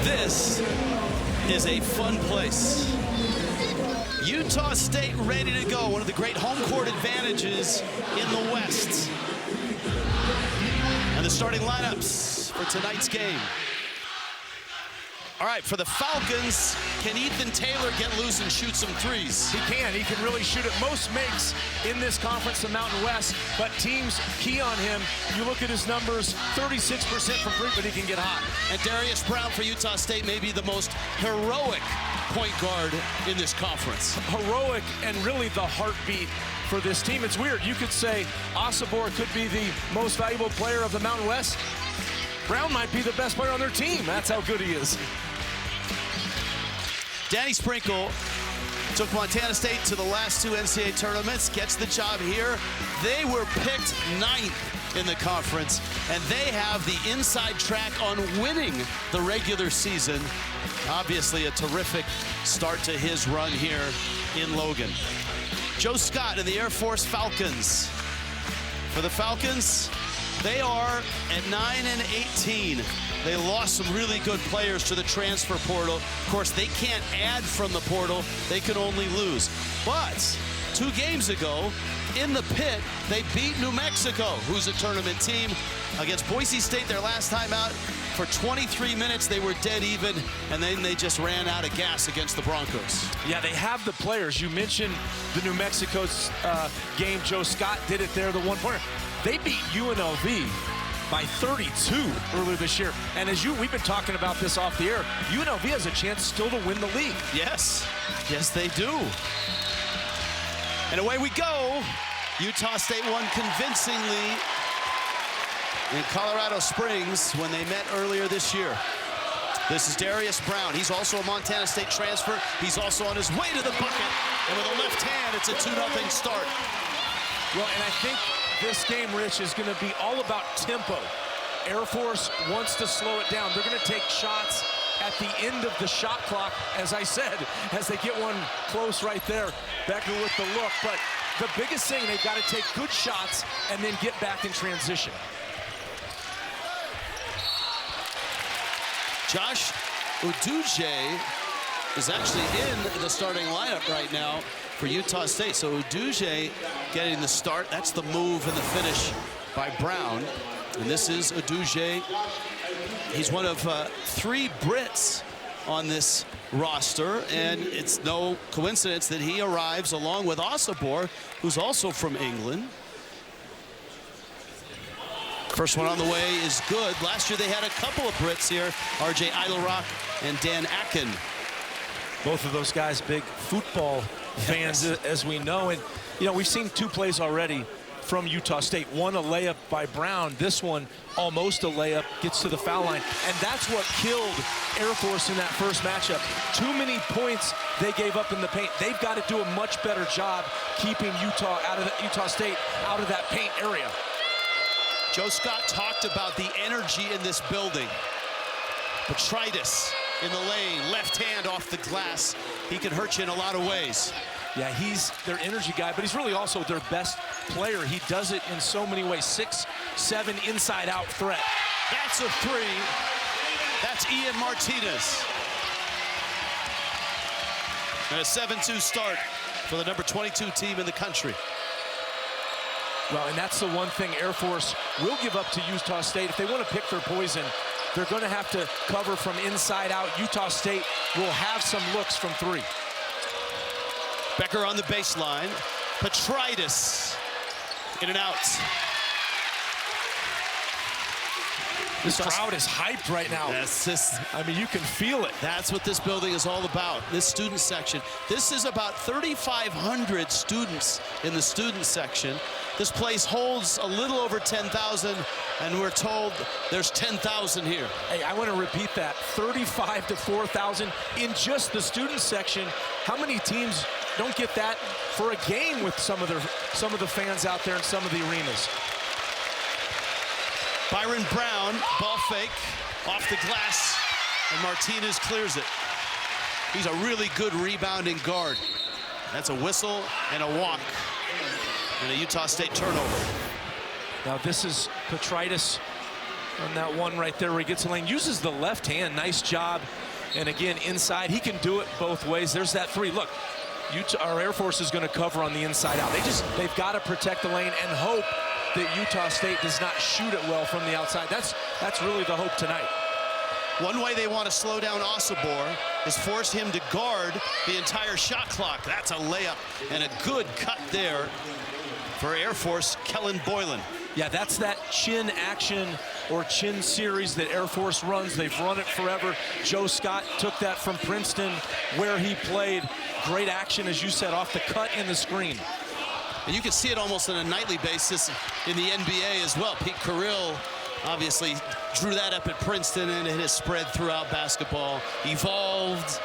This is a fun place. Utah State ready to go. One of the great home court advantages in the West. And the starting lineups for tonight's game. All right, for the Falcons, can Ethan Taylor get loose and shoot some threes? He can. He can really shoot it. Most makes in this conference, the Mountain West, but teams key on him. You look at his numbers, 36% from three, but he can get hot. And Darius Brown for Utah State may be the most heroic point guard in this conference. Heroic and really the heartbeat for this team. It's weird. You could say Osabor could be the most valuable player of the Mountain West. Brown might be the best player on their team. That's how good he is. Danny Sprinkle took Montana State to the last two NCAA tournaments, gets the job here. They were picked 9th in the conference, and they have the inside track on winning the regular season. Obviously, a terrific start to his run here in Logan. Joe Scott and the Air Force Falcons. For the Falcons, they are at 9-18. They lost some really good players to the transfer portal. Of course, they can't add from the portal. They can only lose. But 2 games ago, in the pit, they beat New Mexico, who's a tournament team, against Boise State their last time out. For 23 minutes, they were dead even, and then they just ran out of gas against the Broncos. Yeah, they have the players. You mentioned the New Mexico game. Joe Scott did it there, the one-pointer. They beat UNLV by 32 earlier this year. And as we've been talking about this off the air, UNLV has a chance still to win the league. Yes, yes they do. And away we go. Utah State won convincingly in Colorado Springs when they met earlier this year. This is Darius Brown. He's also a Montana State transfer. He's also on his way to the bucket. And with a left hand, it's a 2-0 start. Well, and I think this game, Rich, is going to be all about tempo. Air Force wants to slow it down. They're going to take shots at the end of the shot clock, as I said, as they get one close right there. Becker with the look. But the biggest thing, they've got to take good shots and then get back in transition. Josh Uduje is actually in the starting lineup right now for Utah State. So Uduje getting the start. That's the move and the finish by Brown. And this is Uduje. He's one of 3 Brits on this roster, and it's no coincidence that he arrives along with Osabor, who's also from England. First one on the way is good. Last year they had a couple of Brits here, RJ Idlerock and Dan Akin. Both of those guys big football fans, yes, as we know. And, you know, we've seen 2 plays already from Utah State. One, a layup by Brown. This one, almost a layup, gets to the foul line. And that's what killed Air Force in that first matchup. Too many points they gave up in the paint. They've got to do a much better job keeping Utah State out of that paint area. Joe Scott talked about the energy in this building. Petritis in the lane, left hand off the glass. He can hurt you in a lot of ways. Yeah, he's their energy guy, but he's really also their best player. He does it in so many ways. 6'7" inside-out threat. That's a 3. That's Ian Martinez. And a 7-2 start for the number 22 team in the country. Well, and that's the one thing Air Force will give up to Utah State. If they want to pick their poison, they're going to have to cover from inside out. Utah State will have some looks from 3. Becker on the baseline. Petritis in and out. This crowd is hyped right now. That's just, I mean, you can feel it. That's what this building is all about, this student section. This is about 3,500 students in the student section. This place holds a little over 10,000, and we're told there's 10,000 here. Hey, I want to repeat that. 35 to 4,000 in just the student section. How many teams don't get that for a game with some of the fans out there in some of the arenas? Byron Brown, ball fake, off the glass, and Martinez clears it. He's a really good rebounding guard. That's a whistle and a walk, and a Utah State turnover. Now this is Petritis on that one right there where he gets the lane. Uses the left hand. Nice job. And again, inside. He can do it both ways. There's that three. Look, our Air Force is going to cover on the inside out. They've got to protect the lane and hope that Utah State does not shoot it well from the outside. That's really the hope tonight. One way they want to slow down Osobor is force him to guard the entire shot clock. That's a layup and a good cut there for Air Force, Kellen Boylan. Yeah, that's that chin action or chin series that Air Force runs. They've run it forever. Joe Scott took that from Princeton where he played. Great action, as you said, off the cut and the screen. And you can see it almost on a nightly basis in the NBA as well. Pete Carrill obviously drew that up at Princeton, and it has spread throughout basketball, evolved.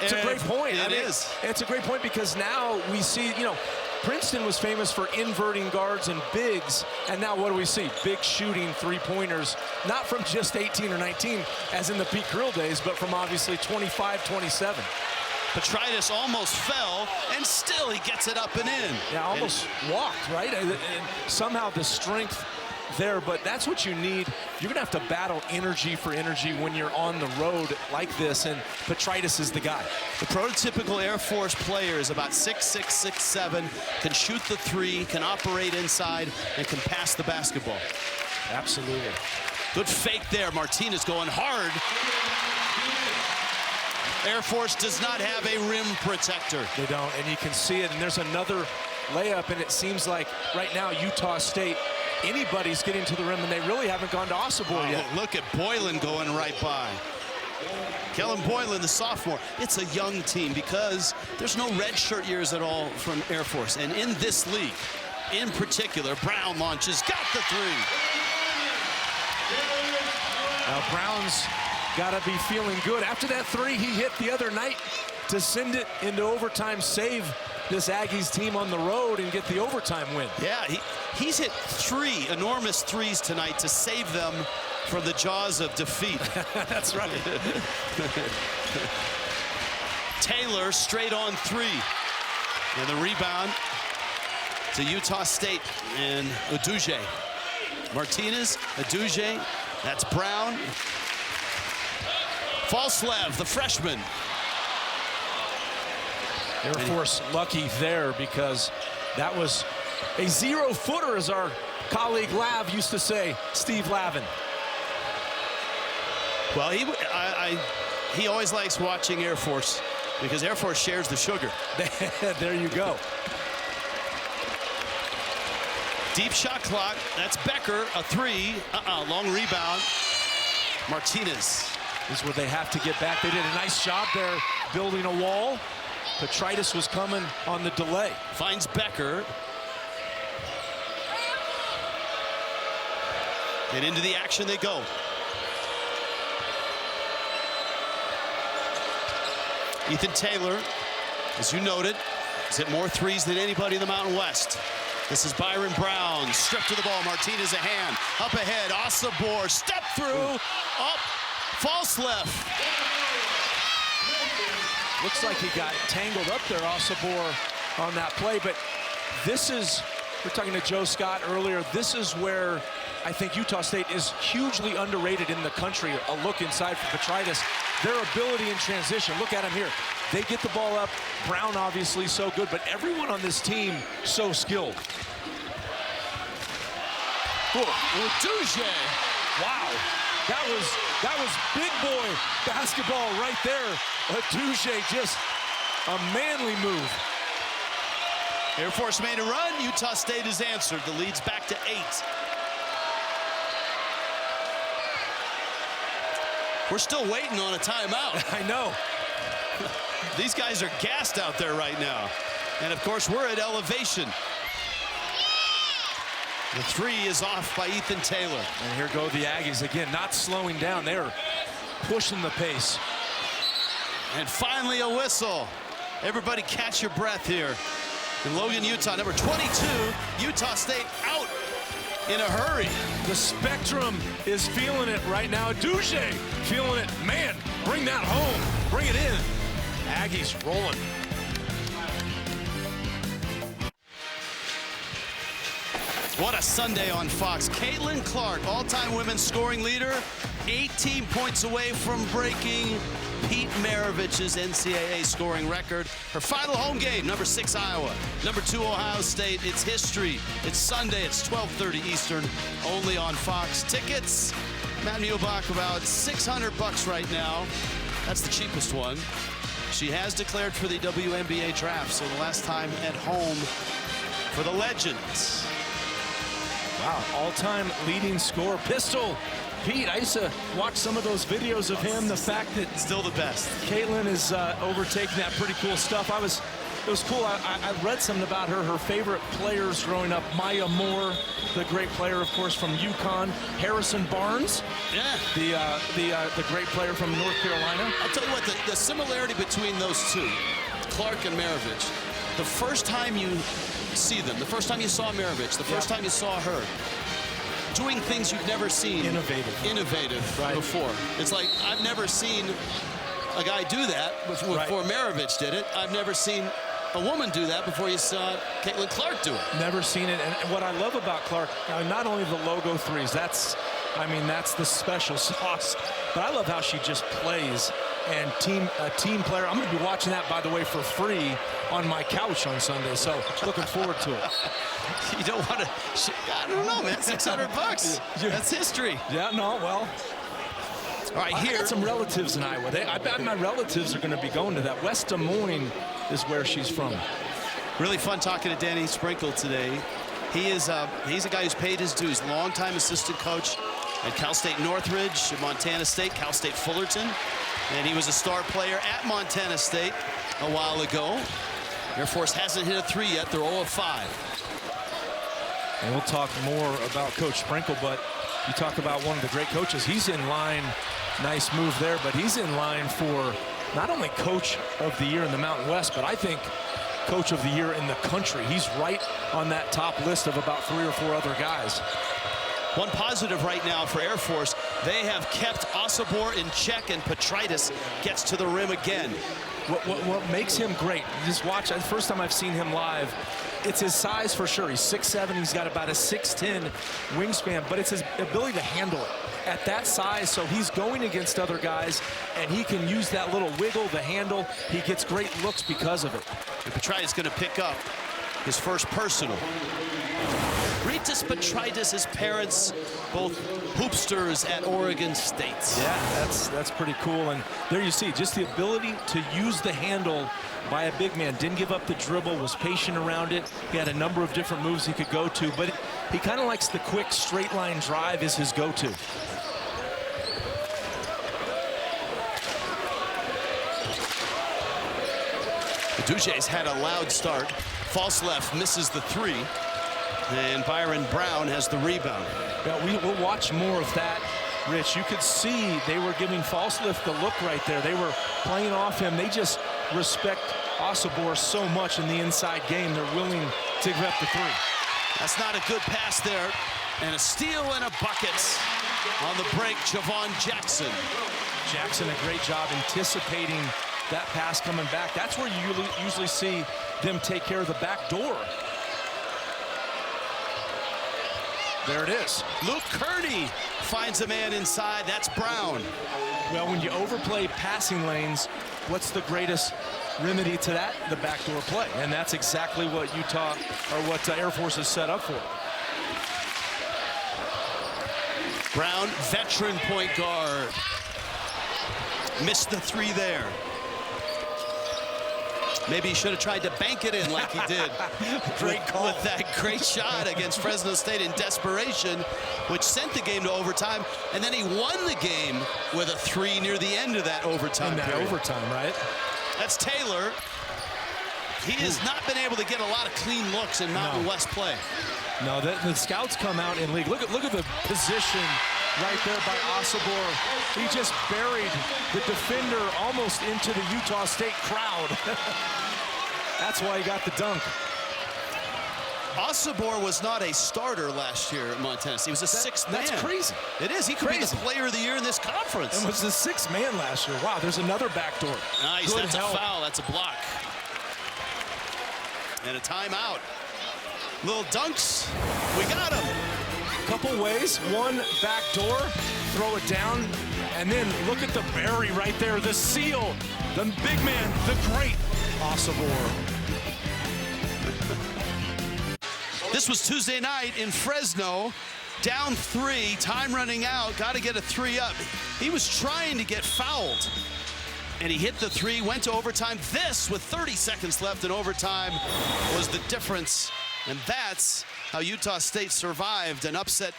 It's a great point. It is. It's a great point because now we see, Princeton was famous for inverting guards and bigs, and now what do we see? Big shooting three-pointers, not from just 18 or 19, as in the Pete Carrill days, but from obviously 25, 27. Petrides almost fell, and still he gets it up and in. Yeah, almost walked, right? And somehow the strength there, but that's what you need. You're gonna have to battle energy for energy when you're on the road like this, and Petrides is the guy. The prototypical Air Force player is about 6'6", 6'7", can shoot the three, can operate inside, and can pass the basketball. Absolutely. Good fake there. Martinez going hard. Air Force does not have a rim protector. They don't, and you can see it, and there's another layup, and it seems like right now Utah State, anybody's getting to the rim, and they really haven't gone to Osobor yet. Look at Boylan going right by. Kellen Boylan, the sophomore. It's a young team because there's no redshirt years at all from Air Force. And in this league, in particular, Brown launches, got the three. Now Brown's got to be feeling good. After that three he hit the other night to send it into overtime, save this Aggies team on the road and get the overtime win. Yeah, he's hit 3 enormous threes tonight to save them from the jaws of defeat. That's right. Taylor straight on 3. And the rebound to Utah State and Uduje. Martinez, Uduje, that's Brown. Falslev, the freshman. Air Force lucky there because that was a 0-footer, as our colleague Lav used to say, Steve Lavin. Well, he always likes watching Air Force because Air Force shares the sugar. There you go. Deep shot clock. That's Becker, a 3. Long rebound. Martinez. This is where they have to get back. They did a nice job there building a wall. Petrides was coming on the delay. Finds Becker. And into the action they go. Ethan Taylor, as you noted, has hit more threes than anybody in the Mountain West. This is Byron Brown, stripped to the ball. Martinez a hand, up ahead. Osobor, step through, up, false left. Looks like he got tangled up there, Osobor, on that play. But this is, we're talking to Joe Scott earlier, this is where I think Utah State is hugely underrated in the country. A look inside for Petrides. Their ability in transition, look at him here. They get the ball up. Brown obviously so good, but everyone on this team so skilled. Uduje. Wow, that was big boy basketball right there. Uduje, just a manly move. Air Force made a run. Utah State has answered. The lead's back to 8. We're still waiting on a timeout. I know. These guys are gassed out there right now. And of course, we're at elevation. The 3 is off by Ethan Taylor. And here go the Aggies again, not slowing down. They're pushing the pace. And finally a whistle. Everybody catch your breath here. In Logan, Utah, number 22, Utah State out in a hurry. The Spectrum is feeling it right now. Uduje feeling it. Man, bring that home. Bring it in. Aggies rolling. What a Sunday on Fox. Caitlin Clark, all-time women's scoring leader, 18 points away from breaking Pete Maravich's NCAA scoring record. Her final home game, number 6 Iowa, number 2 Ohio State. It's history. It's Sunday. It's 12:30 Eastern, only on Fox. Tickets, Matt Muehlbach, about $600 right now. That's the cheapest one. She has declared for the WNBA draft, so the last time at home for the Legends. Wow, all-time leading scorer. Pistol Pete, I used to watch some of those videos of him. The fact that still the best. Caitlin is overtaking that, pretty cool stuff. It was cool. I read something about her favorite players growing up. Maya Moore, the great player, of course, from UConn. Harrison Barnes, yeah, the great player from North Carolina. I'll tell you what, the similarity between those two, Clark and Maravich, the first time you see them, the first time you saw Maravich, the first time you saw her, doing things you've never seen. Innovative right. Before. It's like, I've never seen a guy do that before Maravich did it. I've never seen a woman do that before you saw Caitlin Clark do it. Never seen it. And what I love about Clark, not only the logo threes, that's the special sauce, but I love how she just plays. And a team player. I'm going to be watching that, by the way, for free on my couch on Sunday, so looking forward to it. You don't want to, I don't know, man, $600. That's history. Yeah, no, well. All right, here. I got some relatives in Iowa. I bet my relatives are going to be going to that. West Des Moines is where she's from. Really fun talking to Danny Sprinkle today. He's a guy who's paid his dues. Longtime assistant coach at Cal State Northridge, Montana State, Cal State Fullerton. And he was a star player at Montana State a while ago. Air Force hasn't hit a 3 yet. They're 0 of 5. And we'll talk more about Coach Sprinkle, but you talk about one of the great coaches. He's in line. Nice move there, but he's in line for not only Coach of the Year in the Mountain West, but I think Coach of the Year in the country. He's right on that top list of about 3 or 4 other guys. One positive right now for Air Force, they have kept Osobor in check, and Petritis gets to the rim again. What makes him great, just watch, the first time I've seen him live, it's his size for sure. He's 6'7", he's got about a 6'10" wingspan, but it's his ability to handle it at that size. So he's going against other guys, and he can use that little wiggle, the handle. He gets great looks because of it. And Petritis is going to pick up his first personal. Ritas Petritis' parents, both hoopsters at Oregon State. Yeah, that's pretty cool. And there you see just the ability to use the handle by a big man. Didn't give up the dribble, was patient around it. He had a number of different moves he could go to, but he kind of likes the quick straight line drive is his go-to. Duche's had a loud start. False left, misses the 3. And Byron Brown has the rebound. Yeah, we'll watch more of that, Rich. You could see they were giving false lift the look right there. They were playing off him. They just respect Osobor so much in the inside game. They're willing to give up the 3. That's not a good pass there. And a steal and a bucket on the break, Javon Jackson. Jackson, a great job anticipating that pass coming back. That's where you usually see them take care of the back door. There it is. Luke Kearney finds a man inside. That's Brown. Well, when you overplay passing lanes, what's the greatest remedy to that? The backdoor play. And that's exactly what Utah, or what Air Force is set up for. Brown, veteran point guard. Missed the 3 there. Maybe he should have tried to bank it in like he did. Great call. With that great shot against Fresno State in desperation, which sent the game to overtime. And then he won the game with a 3 near the end of that overtime. In that overtime, right? That's Taylor. He has not been able to get a lot of clean looks in Mountain West play. No, the scouts come out in league. Look at the position right there by Osobor. He just buried the defender almost into the Utah State crowd. That's why he got the dunk. Osobor was not a starter last year at Montana State. He was a 6th man. That's crazy. It is. He could be the player of the year in this conference. And was the 6th man last year. Wow, there's another backdoor. Nice. Good That's help. a foul. That's a block. And a timeout. Little dunks. We got him. Couple ways. One, back door, throw it down, and then look at the Barry right there, the seal, the big man, the great Osobor. This was Tuesday night in Fresno. Down 3, time running out, got to get a 3 up. He was trying to get fouled, and he hit the 3, went to overtime. This, with 30 seconds left in overtime, was the difference, and that's how Utah State survived an upset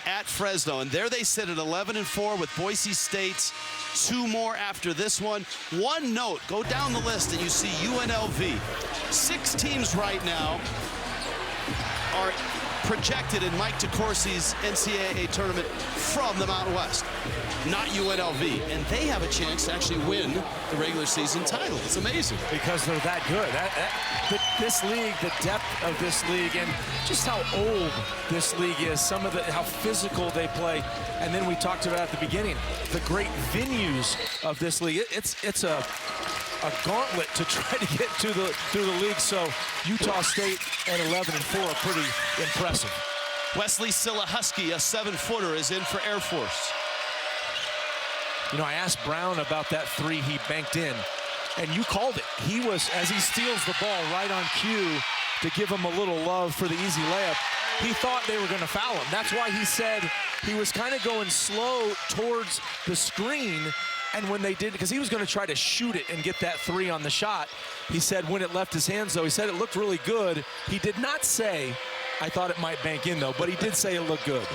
at Fresno. And there they sit at 11-4 with Boise State. 2 more after this one. One note, go down the list and you see UNLV. 6 teams right now are projected in Mike DeCourcy's NCAA tournament from the Mountain West, not UNLV. And they have a chance to actually win the regular season title. It's amazing. Because they're that good. This league, the depth of this league, and just how old this league is, some of how physical they play. And then we talked about at the beginning, the great venues of this league. It's a gauntlet to try to get through the league. So Utah State at 11-4 are pretty impressive. Wesley Silla-Husky, a 7-footer, is in for Air Force. You know, I asked Brown about that 3 he banked in, and you called it. He was, as he steals the ball right on cue to give him a little love for the easy layup, he thought they were going to foul him. That's why he said he was kind of going slow towards the screen. And when they did, because he was going to try to shoot it and get that 3 on the shot, he said when it left his hands, though, he said it looked really good. He did not say, I thought it might bank in, though, but he did say it looked good.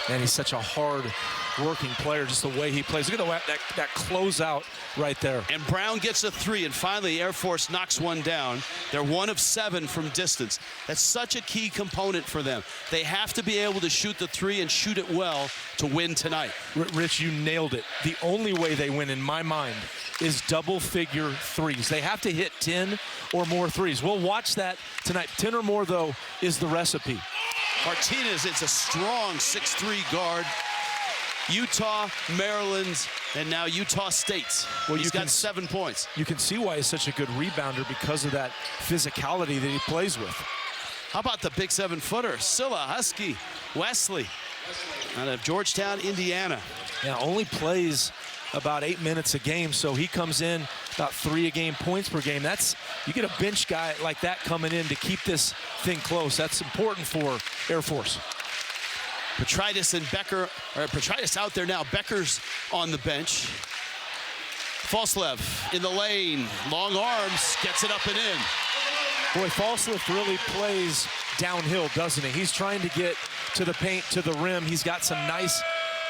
And he's such a hard-working player, just the way he plays. Look at that closeout right there. And Brown gets a 3, and finally Air Force knocks one down. They're 1 of 7 from distance. That's such a key component for them. They have to be able to shoot the 3 and shoot it well to win tonight. Rich, you nailed it. The only way they win, in my mind, is double-figure 3s. They have to hit 10 or more 3s. We'll watch that tonight. 10 or more, though, is the recipe. Martinez is a strong 6'3" guard. Utah, Maryland, and now Utah State. Well, he's got 7 points. You can see why he's such a good rebounder, because of that physicality that he plays with. How about the big 7-footer? Silla-Husky, Wesley, out of Georgetown, Indiana. Yeah, only plays about 8 minutes a game, so he comes in about 3 a game, points per game. You get a bench guy like that coming in to keep this thing close. That's important for Air Force. Petrides and Becker, or Petrides out there now. Becker's on the bench. Falslev in the lane, long arms, gets it up and in. Boy, Falslev really plays downhill, doesn't he? He's trying to get to the paint, to the rim. He's got some nice,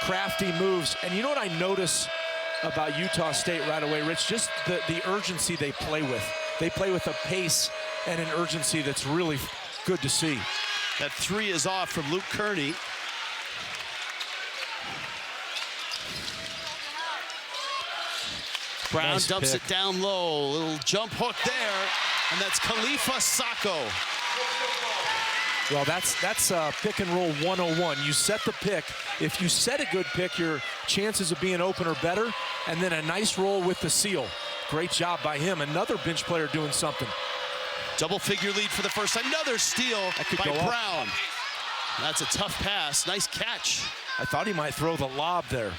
crafty moves. And you know what I notice about Utah State right away, Rich? Just the urgency they play with. They play with a pace and an urgency that's really good to see. That 3 is off from Luke Kearney. Brown Nice dumps pick. it down low. Little jump hook there, and that's Khalifa Sacco. Well, that's pick and roll 101. You set the pick. If you set a good pick, your chances of being open are better. And then a nice roll with the seal. Great job by him. Another bench player doing something. Double-figure lead for the first time. Another steal by Brown. That's a tough pass. Nice catch. I thought he might throw the lob there.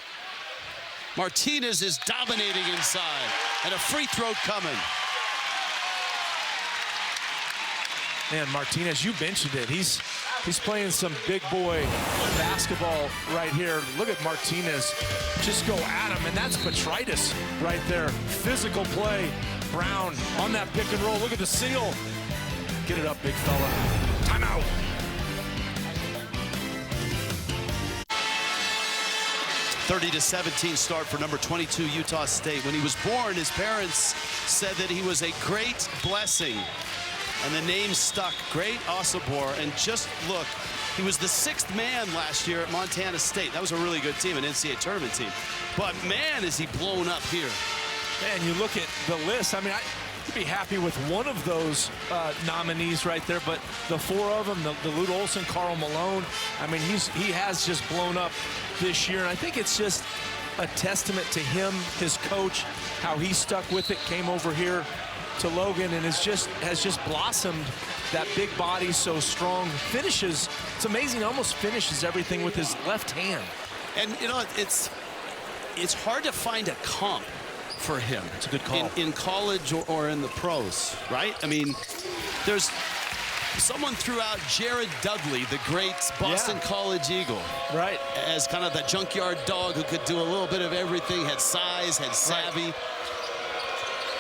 Martinez is dominating inside, and a free throw coming. Man, Martinez, you mentioned it. He's playing some big boy basketball right here. Look at Martinez just go at him, and that's Petrides right there. Physical play. Brown on that pick and roll. Look at the seal. Get it up, big fella. Timeout. (30-17) start for number 22 Utah State. When he was born, his parents said that he was a great blessing, and the name stuck. Great Osobor. And just look, he was the 6th man last year at Montana State. That was a really good team, an NCAA tournament team. But man, is he blown up here. Man, you look at the list. I mean, I'd be happy with one of those nominees right there, but the 4 of them, the Lute Olson, Karl Malone, I mean, he has just blown up this year, and I think it's just a testament to him, his coach, how he stuck with it, came over here to Logan and has just blossomed. That big body, so strong, finishes. It's amazing, almost finishes everything with his left hand. And you know, it's hard to find a comp for him. It's a good call. In college or in the pros, right? I mean, there's someone threw out Jared Dudley, the great Boston College Eagle. Right. As kind of the junkyard dog who could do a little bit of everything, had size, had savvy. Right.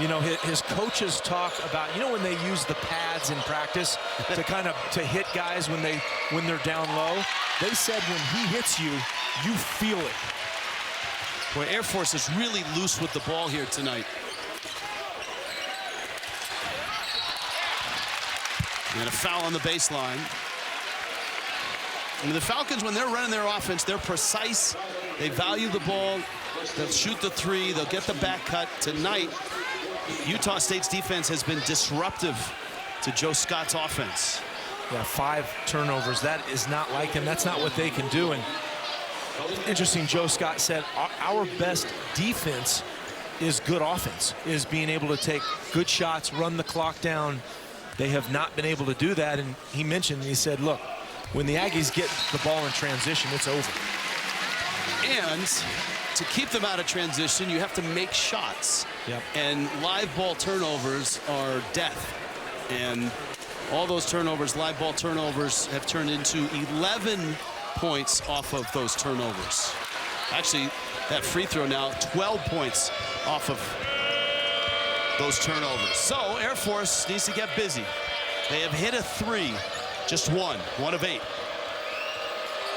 You know, his coaches talk about, you know, when they use the pads in practice to hit guys when they're down low. They said when he hits you, you feel it. Boy, Air Force is really loose with the ball here tonight. And a foul on the baseline. And the Falcons, when they're running their offense, they're precise. They value the ball. They'll shoot the three. They'll get the back cut. Tonight, Utah State's defense has been disruptive to Joe Scott's offense. Yeah, 5 turnovers. That is not like him. That's not what they can do. And interesting, Joe Scott said, our best defense is good offense, is being able to take good shots, run the clock down. They have not been able to do that. And he mentioned, he said, look, when the Aggies get the ball in transition, it's over. And to keep them out of transition, you have to make shots. Yep. And live ball turnovers are death. And all those turnovers, live ball turnovers, have turned into 11 points off of those turnovers. Actually, that free throw now, 12 points off of those turnovers. So Air Force needs to get busy. They have hit a 3, just one of 8.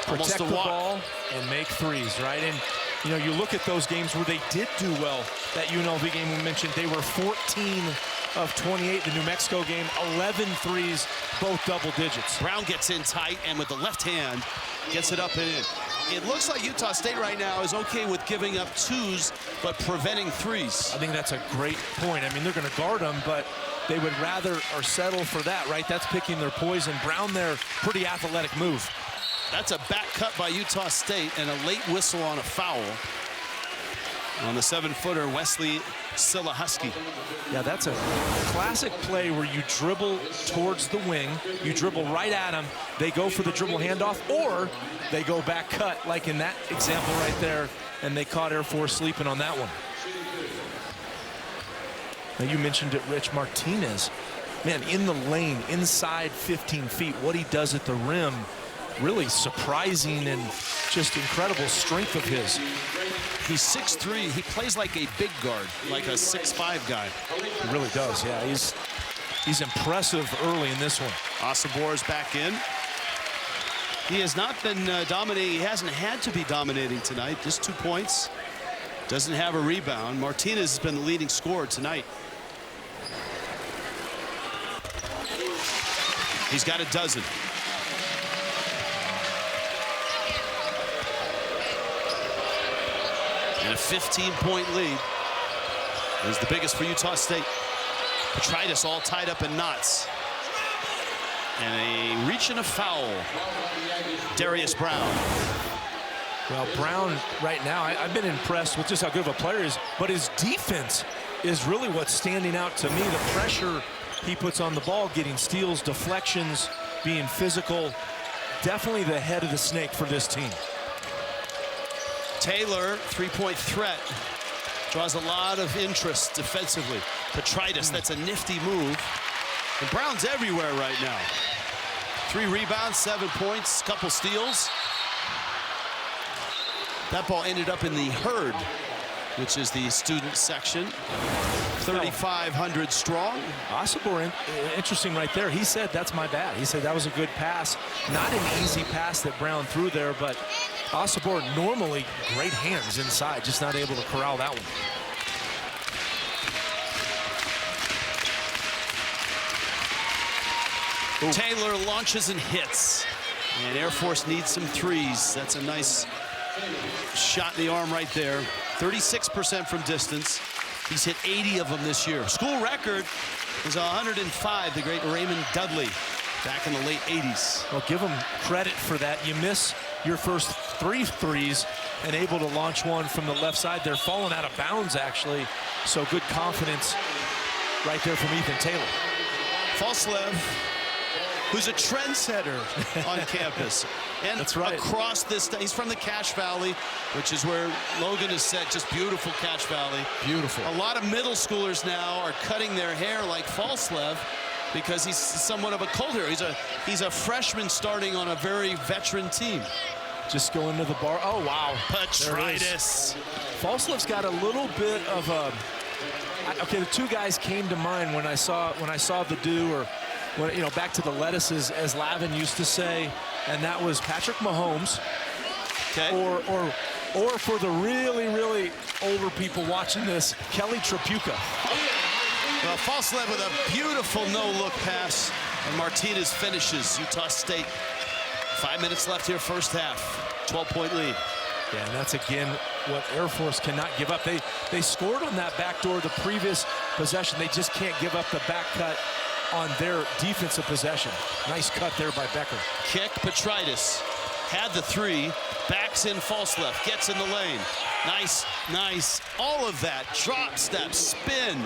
Protect the ball and make threes, right? And you know, you look at those games where they did do well. That UNLV game we mentioned, they were 14 of 28. The New Mexico game, 11 threes, both double digits. Brown gets in tight and with the left hand gets it up and in. It looks like Utah State right now is okay with giving up 2s but preventing 3s. I think that's a great point. I mean, they're going to guard them, but they would rather or settle for that, right? That's picking their poison. Brown there, pretty athletic move. That's a back cut by Utah State and a late whistle on a foul on the 7-footer Wesley Silahusky. Yeah, that's a classic play where you dribble towards the wing, you dribble right at them, they go for the dribble handoff, or they go back cut, like in that example right there, and they caught Air Force sleeping on that one. Now, you mentioned it, Rich, Martinez. Man, in the lane, inside 15 feet, what he does at the rim, really surprising and just incredible strength of his. He's 6'3". He plays like a big guard, like a 6'5" guy. He really does, yeah. He's impressive early in this one. Osabor's back in. He has not been dominating. He hasn't had to be dominating tonight. Just 2 points. Doesn't have a rebound. Martinez has been the leading scorer tonight. He's got a dozen. And a 15-point lead is the biggest for Utah State. Petritus all tied up in knots. And a reach and a foul. Darius Brown. Well, Brown right now, I've been impressed with just how good of a player he is, but his defense is really what's standing out to me. The pressure he puts on the ball, getting steals, deflections, being physical. Definitely the head of the snake for this team. Taylor, 3-point threat, draws a lot of interest defensively. Petritus, that's a nifty move. And Brown's everywhere right now. 3 rebounds, 7 points, couple steals. That ball ended up in the herd, which is the student section. 3,500 strong. Osabor, interesting right there. He said, that's my bad. He said that was a good pass. Not an easy pass that Brown threw there, but Osabor normally great hands inside, just not able to corral that one. Ooh. Taylor launches and hits. And Air Force needs some threes. That's a nice shot in the arm right there. 36% from distance. He's hit 80 of them this year. School record is 105, the great Raymond Dudley, back in the late 80s. Well, give him credit for that. You miss your first 3 threes and able to launch one from the left side. They're falling out of bounds, actually. So good confidence right there from Ethan Taylor. Falslev, who's a trendsetter on campus. And that's right. Across this, he's from the Cache Valley, which is where Logan is set, just beautiful Cache Valley. Beautiful. A lot of middle schoolers now are cutting their hair like Falslev because he's somewhat of a cold hero. He's a freshman starting on a very veteran team. Just going to the bar. Oh, wow. Petritis. Falslev's got a little bit of a... Okay, the two guys came to mind when I saw the do, or when, you know, back to the lettuces, as Lavin used to say, and that was Patrick Mahomes. Okay. Or for the really, really older people watching this, Kelly Tripucka. Well, Falslev with a beautiful no-look pass, and Martinez finishes Utah State. 5 minutes left here, first half. 12-point lead. Yeah, and that's again what Air Force cannot give up. They scored on that backdoor the previous possession. They just can't give up the back cut on their defensive possession. Nice cut there by Becker. Kick, Petritis had the three, backs in Falslev, gets in the lane. Nice, nice, all of that. Drop step, spin,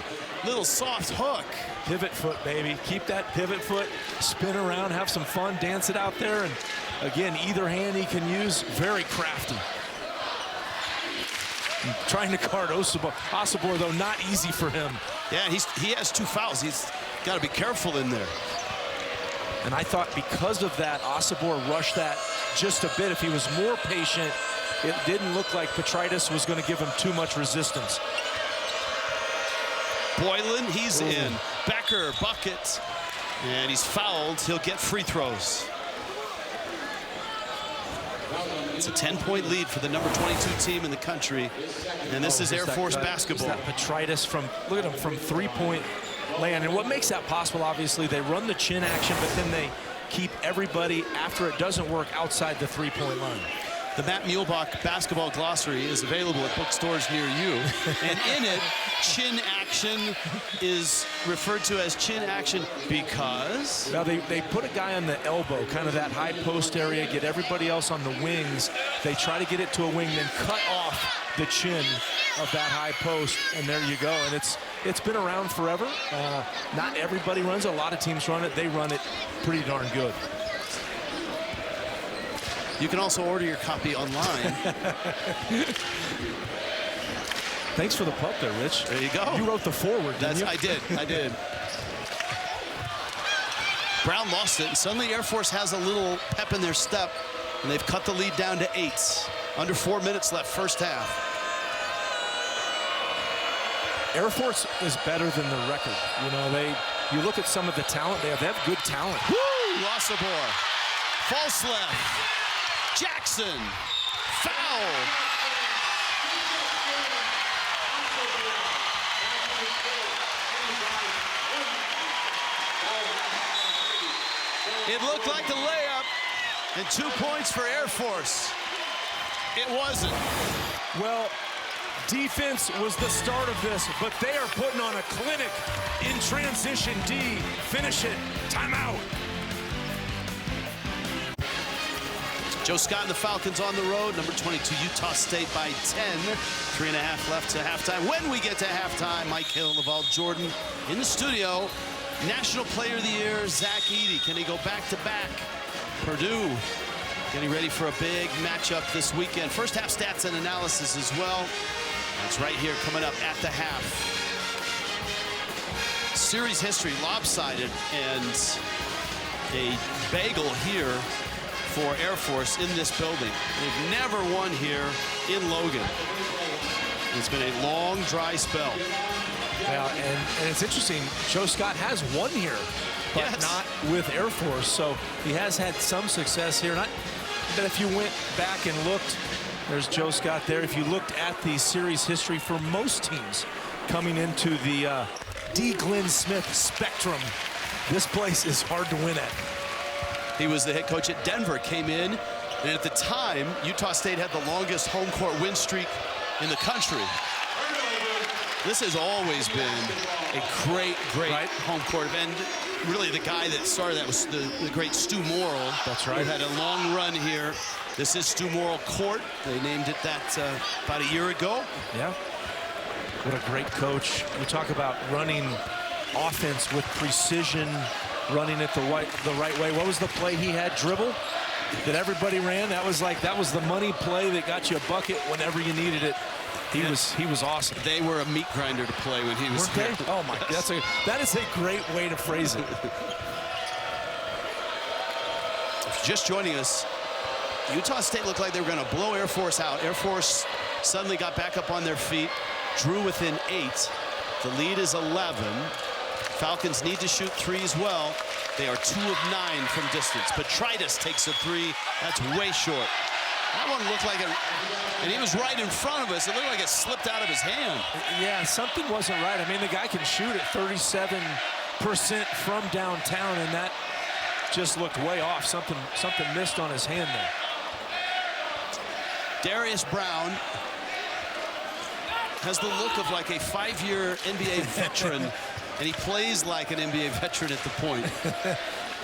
little soft hook. Pivot foot, baby. Keep that pivot foot, spin around, have some fun, dance it out there. And again, either hand he can use, very crafty. And trying to guard Osobor, though, not easy for him. Yeah, he has 2 fouls. He's got to be careful in there. And I thought because of that, Osobor rushed that just a bit. If he was more patient, it didn't look like Petritis was going to give him too much resistance. Boylan, he's in. Becker, bucket. And he's fouled. He'll get free throws. It's a 10-point lead for the number 22 team in the country. And this is Air Force basketball. That Petritis from, look at him, from three-point land. And what makes that possible, obviously, they run the chin action, but then they keep everybody, after it doesn't work, outside the three-point line. The Matt Muehlbach basketball glossary is available at bookstores near you. And in it, chin action is referred to as chin action because... Now, they put a guy on the elbow, kind of that high post area, get everybody else on the wings. They try to get it to a wing, then cut off the chin of that high post, and there you go. And it's been around forever. Not everybody runs it. A lot of teams run it. They run it pretty darn good. You can also order your copy online. Thanks for the pup there, Rich. There you go. You wrote the forward, didn't you? I did. Brown lost it, and suddenly Air Force has a little pep in their step, and they've cut the lead down to 8. Under 4 minutes left, first half. Air Force is better than the record. You know, you look at some of the talent they have good talent. Woo! Osobor. Falslev. Jackson, foul. It looked like a layup, and 2 points for Air Force. It wasn't. Well, defense was the start of this, but they are putting on a clinic in transition D. Finish it. Timeout. Joe Scott and the Falcons on the road. Number 22, Utah State by 10. 3.5 left to halftime. When we get to halftime, Mike Hill, Laval Jordan in the studio. National Player of the Year, Zach Edey. Can he go back-to-back? Purdue getting ready for a big matchup this weekend. First half stats and analysis as well. That's right here coming up at the half. Series history lopsided, and a bagel here for Air Force in this building. They've never won here in Logan. It's been a long, dry spell. Yeah, and it's interesting, Joe Scott has won here, but not with Air Force, so he has had some success here. But if you went back and looked, there's Joe Scott there. If you looked at the series history for most teams coming into the D. Glenn Smith spectrum, this place is hard to win at. He was the head coach at Denver, came in, and at the time, Utah State had the longest home court win streak in the country. This has always been a great home court. And really the guy that started that was the great Stu Morrill. That's right. Who had a long run here. This is Stu Morrill Court. They named it that about a year ago. Yeah. What a great coach. We talk about running offense with precision, running it the right way. What was the play he had? Dribble that everybody ran? That was the money play that got you a bucket whenever you needed it. He was awesome. They were a meat grinder to play when he was there. Oh my, that is a great way to phrase it. Just joining us, Utah State looked like they were going to blow Air Force out. Air Force suddenly got back up on their feet, drew within 8. The lead is 11. Falcons need to shoot 3 as well. They are 2 of 9 from distance. Petritis takes a 3. That's way short. That one looked like it, and he was right in front of us. It looked like it slipped out of his hand. Yeah, something wasn't right. I mean, the guy can shoot at 37% from downtown, and that just looked way off. Something missed on his hand there. Darius Brown has the look of like a 5-year NBA veteran, and he plays like an NBA veteran at the point.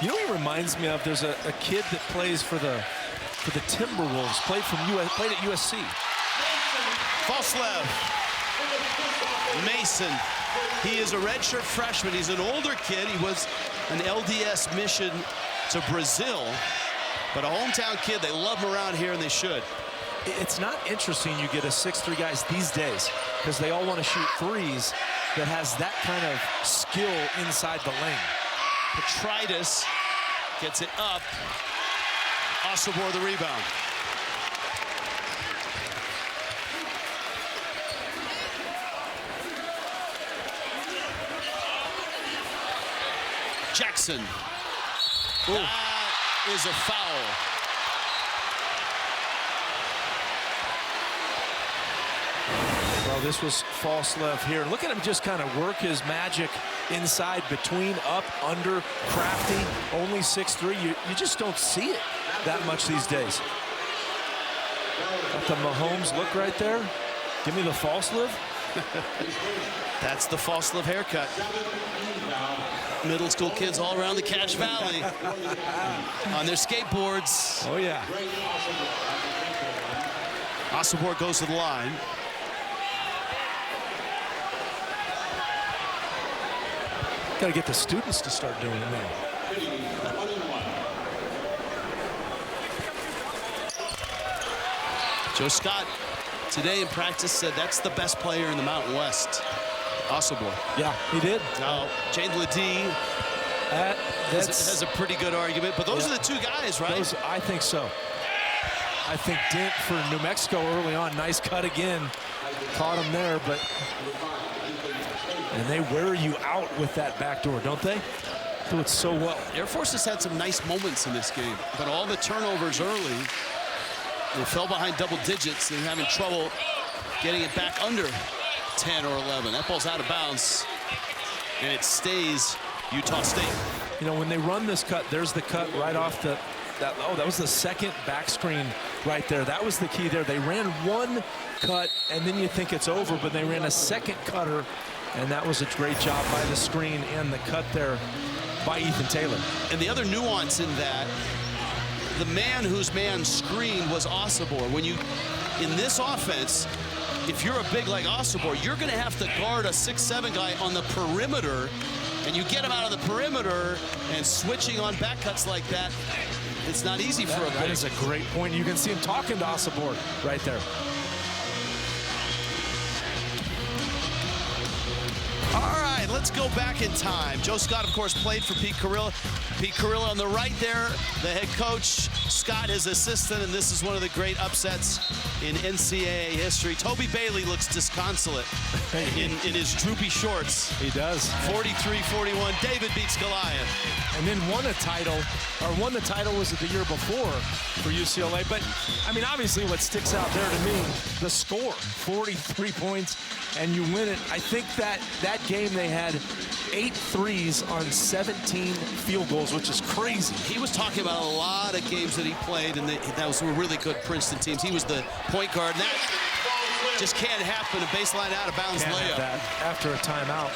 You know what he reminds me of? There's a kid that plays for the Timberwolves, played at USC. Falslev. Mason. He is a redshirt freshman. He's an older kid. He was an LDS mission to Brazil, but a hometown kid. They love him around here, and they should. It's not interesting you get a 6'3" guys these days because they all want to shoot threes that has that kind of skill inside the lane. Petritis gets it up. Osobor the rebound. Jackson. Ooh. That is a foul. Well, this was Falslev here. Look at him just kind of work his magic inside, between, up, under, crafty. Only 6'3". You just don't see it that much these days. Got the Mahomes look right there. Give me the Falslev. That's the Falslev haircut. Middle school kids all around the Cache Valley on their skateboards. Oh, yeah. Osobor goes to the line. Got to get the students to start doing it now. Joe Scott today in practice said that's the best player in the Mountain West. Osobor. Yeah, he did. Now, Jane Ledee has a pretty good argument, but those are the two guys, right? I think so. I think Dent for New Mexico early on. Nice cut again. Caught him there, but... And they wear you out with that backdoor, don't they? Do it so well. Air Force has had some nice moments in this game, but all the turnovers early, they fell behind double digits. They're having trouble getting it back under 10 or 11. That ball's out of bounds, and it stays Utah State. You know, when they run this cut, there's the cut right off that was the second back screen right there. That was the key there. They ran one cut, and then you think it's over, but they ran a second cutter, and that was a great job by the screen and the cut there by Ethan Taylor. And the other nuance in that, the man whose man screened was Osobor. When you, in this offense, if you're a big like Osobor, you're going to have to guard a 6'7" guy on the perimeter, and you get him out of the perimeter, and switching on back cuts like that, it's not easy for a big. That is a great point. You can see him talking to Osobor right there. All right, let's go back in time. Joe Scott, of course, played for Pete Carrilla. Pete Carrilla on the right there, the head coach. Scott, his assistant, and this is one of the great upsets in NCAA history. Toby Bailey looks disconsolate in his droopy shorts. He does. 43-41, David beats Goliath. And then won the title was it the year before for UCLA. But, I mean, obviously what sticks out there to me, the score, 43 points, and you win it. I think that game they had 8 threes on 17 field goals, which is crazy. He was talking about a lot of games that he played, and those were really good Princeton teams. He was the point guard, and that just can't happen. A baseline out of bounds layup. That after a timeout.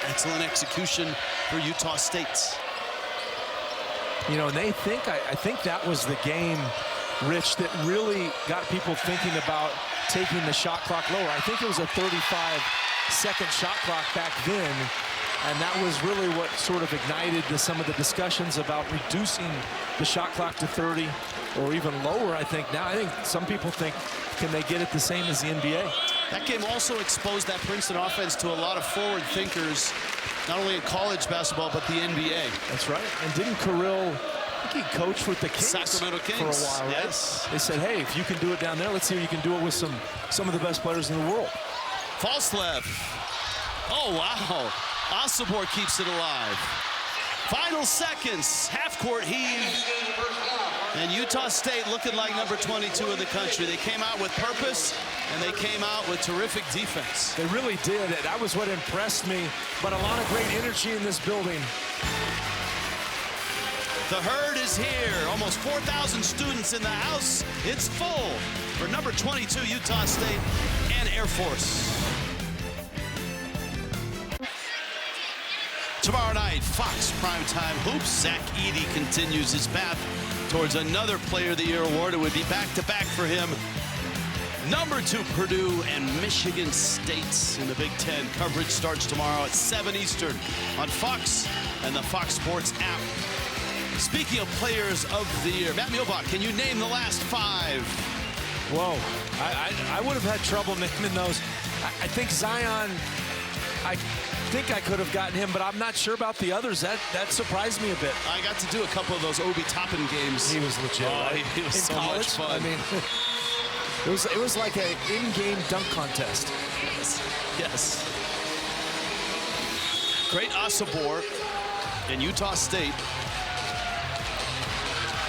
Excellent execution for Utah State. You know, and I think that was the game, Rich, that really got people thinking about taking the shot clock lower. I think it was a 35-second shot clock back then, And that was really what sort of ignited some of the discussions about reducing the shot clock to 30 or even lower, I think. Now, I think some people think, can they get it the same as the NBA? That game also exposed that Princeton offense to a lot of forward thinkers, not only in college basketball, but the NBA. That's right. And didn't Kirill, I think he coached with the Kings, Sacramento Kings for a while, right? Yes. They said, hey, if you can do it down there, let's see if you can do it with some of the best players in the world. Falslev. Oh, wow. Osobor keeps it alive. Final seconds, half-court heave. And Utah State looking like number 22 in the country. They came out with purpose, and they came out with terrific defense. They really did. That was what impressed me, but a lot of great energy in this building. The herd is here. Almost 4,000 students in the house. It's full for number 22, Utah State and Air Force. Tomorrow night, Fox Primetime Hoops. Zach Edey continues his path towards another Player of the Year award. It would be back-to-back for him. Number 2, Purdue and Michigan State in the Big Ten. Coverage starts tomorrow at 7 Eastern on Fox and the Fox Sports app. Speaking of Players of the Year, Matt Mielbach, can you name the last 5? Whoa, I would have had trouble naming those. I think Zion, I think I could have gotten him, but I'm not sure about the others. That surprised me a bit. I got to do a couple of those Obi Toppin games. He was legit. Oh, right? he was in so college, much fun. I mean, it was like an in-game dunk contest. Yes. Great Osobor and Utah State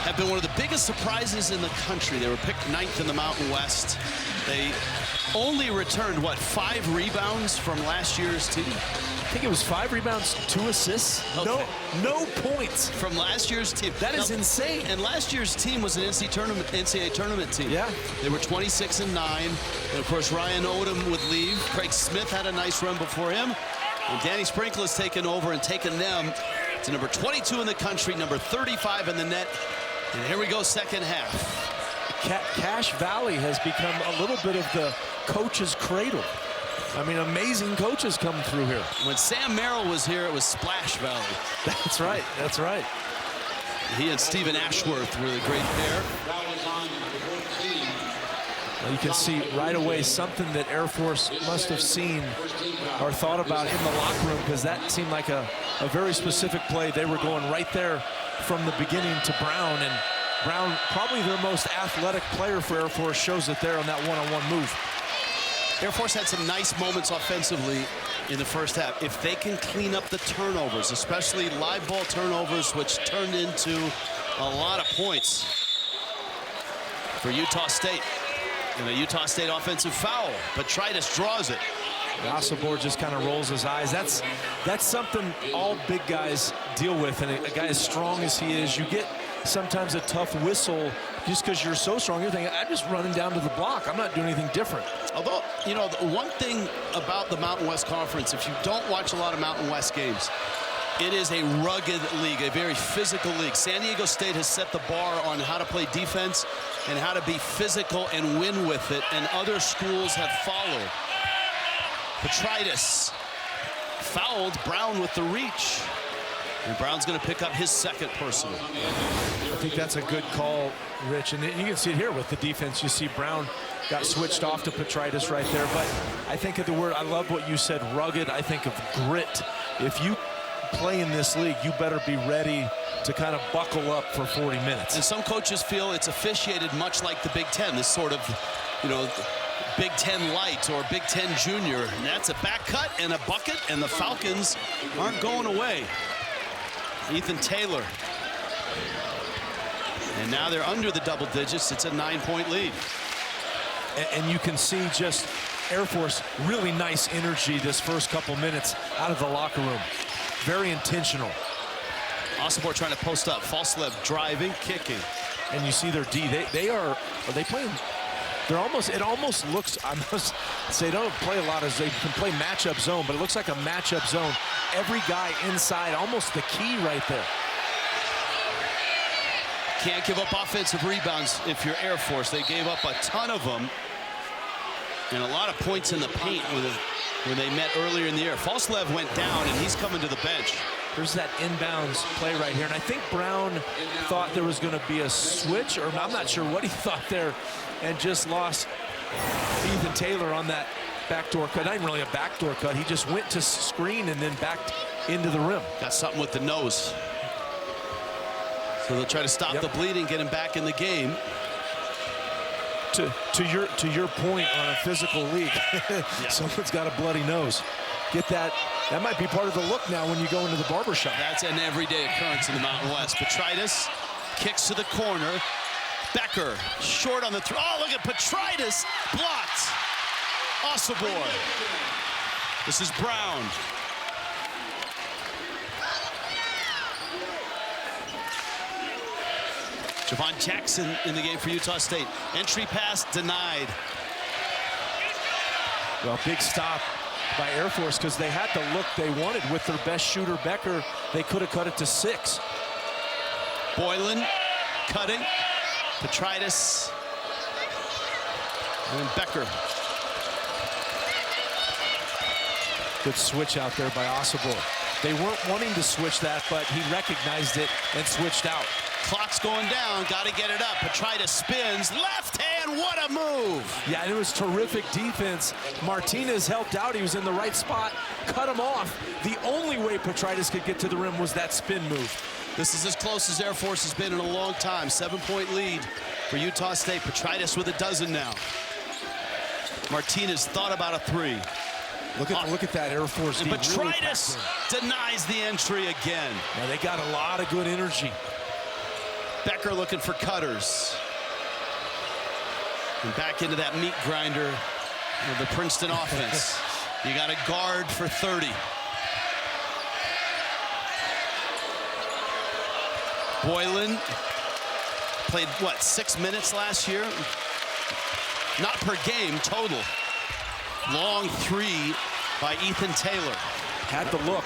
have been one of the biggest surprises in the country. They were picked 9th in the Mountain West. They only returned, what, 5 rebounds from last year's team? I think it was 5 rebounds, 2 assists. Okay. No points from last year's team. That is insane. And last year's team was an NCAA tournament team. Yeah. They were 26-9. And of course, Ryan Odom would leave. Craig Smith had a nice run before him. And Danny Sprinkle has taken over and taken them to number 22 in the country, number 35 in the net. And here we go, second half. Cache Valley has become a little bit of the coach's cradle. I mean, amazing coaches come through here. When Sam Merrill was here, it was Splash Valley. That's right. That's right. He and Stephen Ashworth were the great pair. Well, you can see right away something that Air Force must have seen or thought about in the locker room, because that seemed like a very specific play. They were going right there from the beginning to Brown, and Brown, probably their most athletic player for Air Force, shows it there on that one-on-one move. Air Force had some nice moments offensively in the first half. If they can clean up the turnovers, especially live ball turnovers, which turned into a lot of points for Utah State. And a Utah State offensive foul, but Tritus draws it. Osobor just kind of rolls his eyes. That's something all big guys deal with, and a guy as strong as he is, you get sometimes a tough whistle just because you're so strong. You're thinking, I'm just running down to the block. I'm not doing anything different. Although, you know, the one thing about the Mountain West Conference, if you don't watch a lot of Mountain West games, it is a rugged league, a very physical league. San Diego State has set the bar on how to play defense and how to be physical and win with it, and other schools have followed. Petritus fouled Brown with the reach. And Brown's going to pick up his second personal. I think that's a good call, Rich. And you can see it here with the defense. You see Brown got switched off to Petritus right there. But I think of the word, I love what you said, rugged. I think of grit. If you play in this league, you better be ready to kind of buckle up for 40 minutes. And some coaches feel it's officiated much like the Big Ten, this sort of, you know, Big Ten Light or Big Ten Junior. And that's a back cut and a bucket, and the Falcons aren't going away. Ethan Taylor. And now they're under the double digits. It's a 9-point lead. And you can see just Air Force, really nice energy this first couple minutes out of the locker room. Very intentional. Osobor trying to post up. Falslev driving, kicking. And you see their D. Are they playing? They're almost, it almost looks, I must say, they don't play a lot as they can play matchup zone, but it looks like a matchup zone. Every guy inside, almost the key right there. Can't give up offensive rebounds if you're Air Force. They gave up a ton of them. And a lot of points in the paint with when they met earlier in the year. Falslev went down, and he's coming to the bench. There's that inbounds play right here. And I think Brown thought there was going to be a switch, or I'm not sure what he thought there, and just lost Ethan Taylor on that backdoor cut. Not even really a backdoor cut. He just went to screen and then backed into the rim. Got something with the nose. So they'll try to stop the bleeding, get him back in the game. To your point on a physical league, someone's got a bloody nose. Get that. That might be part of the look now when you go into the barber shop. That's an everyday occurrence in the Mountain West. Petrides kicks to the corner. Becker short on the throw. Oh, look at Petrides blocked. Osobor. This is Brown. Javon Jackson in the game for Utah State. Entry pass denied. Well, big stop by Air Force because they had the look they wanted with their best shooter, Becker. They could have cut it to 6. Boylan cutting. Petrides. And Becker. Good switch out there by Osobor. They weren't wanting to switch that, but he recognized it and switched out. Clock's going down, got to get it up. Petrides spins, left hand, what a move. Yeah, and it was terrific defense. Martinez helped out, he was in the right spot, cut him off. The only way Petrides could get to the rim was that spin move. This is as close as Air Force has been in a long time. 7-point lead for Utah State. Petrides with a dozen now. Martinez thought about a 3. Look at that Air Force. And Petrides denies the entry again. Now they got a lot of good energy. Becker looking for cutters. And back into that meat grinder of the Princeton offense. You got a guard for 30. Boylan played, what, 6 minutes last year? Not per game, total. Long 3 by Ethan Taylor. Had the look.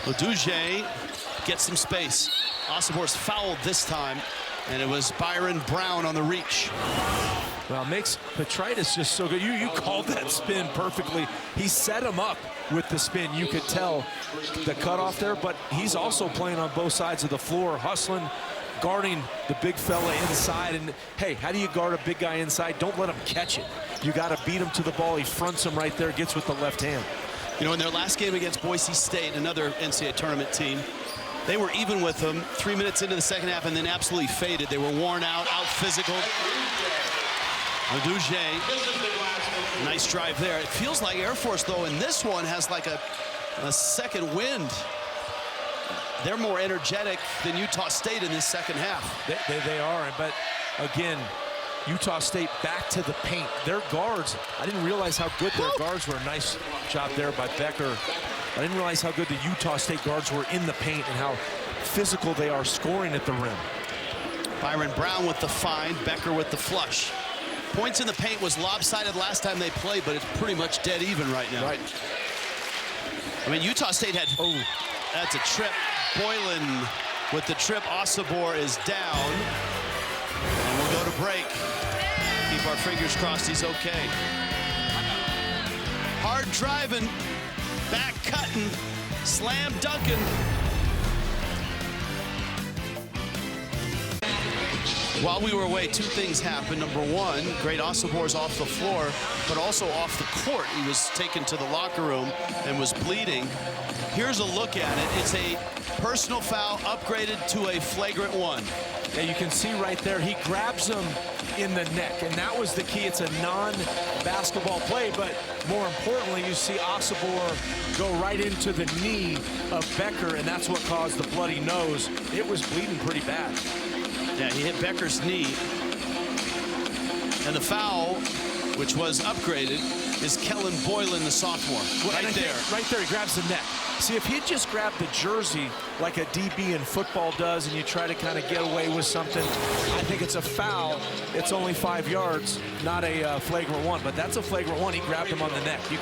Ledouge gets some space. Osobor's fouled this time, and it was Byron Brown on the reach. Well, makes Petrides just so good. You called that spin perfectly. He set him up with the spin. You could tell the cutoff there, but he's also playing on both sides of the floor, hustling, guarding the big fella inside. And hey, how do you guard a big guy inside? Don't let him catch it. You got to beat him to the ball. He fronts him right there, gets with the left hand. You know, in their last game against Boise State, another NCAA tournament team, they were even with them 3 minutes into the second half and then absolutely faded. They were worn out physical. Ledouge, nice drive there. It feels like Air Force, though, in this one has like a second wind. They're more energetic than Utah State in this second half. They are, but again, Utah State back to the paint. Their guards, I didn't realize how good their guards were. Nice job there by Becker. I didn't realize how good the Utah State guards were in the paint and how physical they are scoring at the rim. Byron Brown with the find, Becker with the flush. Points in the paint was lopsided last time they played, but it's pretty much dead even right now. Right. I mean, Utah State had, that's a trip. Boylan with the trip. Osobor is down. And we'll go to break. Keep our fingers crossed he's okay. Hard driving, back cutting, slam dunking. While we were away, 2 things happened. Number 1, Great Osobor's off the floor, but also off the court. He was taken to the locker room and was bleeding. Here's a look at it. It's a personal foul upgraded to a flagrant 1. Yeah, you can see right there, he grabs him in the neck, and that was the key. It's a non-basketball play, but more importantly, you see Osobor go right into the knee of Becker, and that's what caused the bloody nose. It was bleeding pretty bad. Yeah, he hit Becker's knee. And the foul, which was upgraded, is Kellen Boylan, the sophomore. Right there, he grabs the neck. See, if he'd just grabbed the jersey like a DB in football does and you try to kind of get away with something, I think it's a foul. It's only 5 yards, not a flagrant 1, but that's a flagrant 1. He grabbed him on the neck. You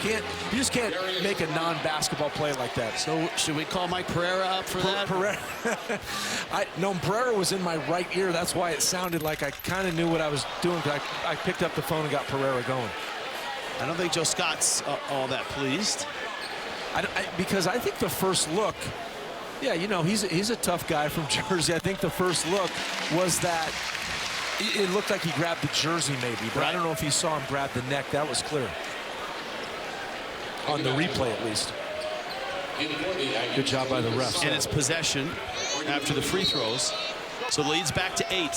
just can't make a non-basketball play like that. So should we call Mike Pereira up for that? Pereira was in my right ear. That's why it sounded like I kind of knew what I was doing, because I picked up the phone and got Pereira going. I don't think Joe Scott's all that pleased. Because I think the first look, yeah, you know, he's a tough guy from Jersey. I think the first look was that it looked like he grabbed the jersey maybe, but I don't know if he saw him grab the neck. That was clear. On the replay, at least. Good job by the refs. And it's possession after the free throws. So the lead's back to 8.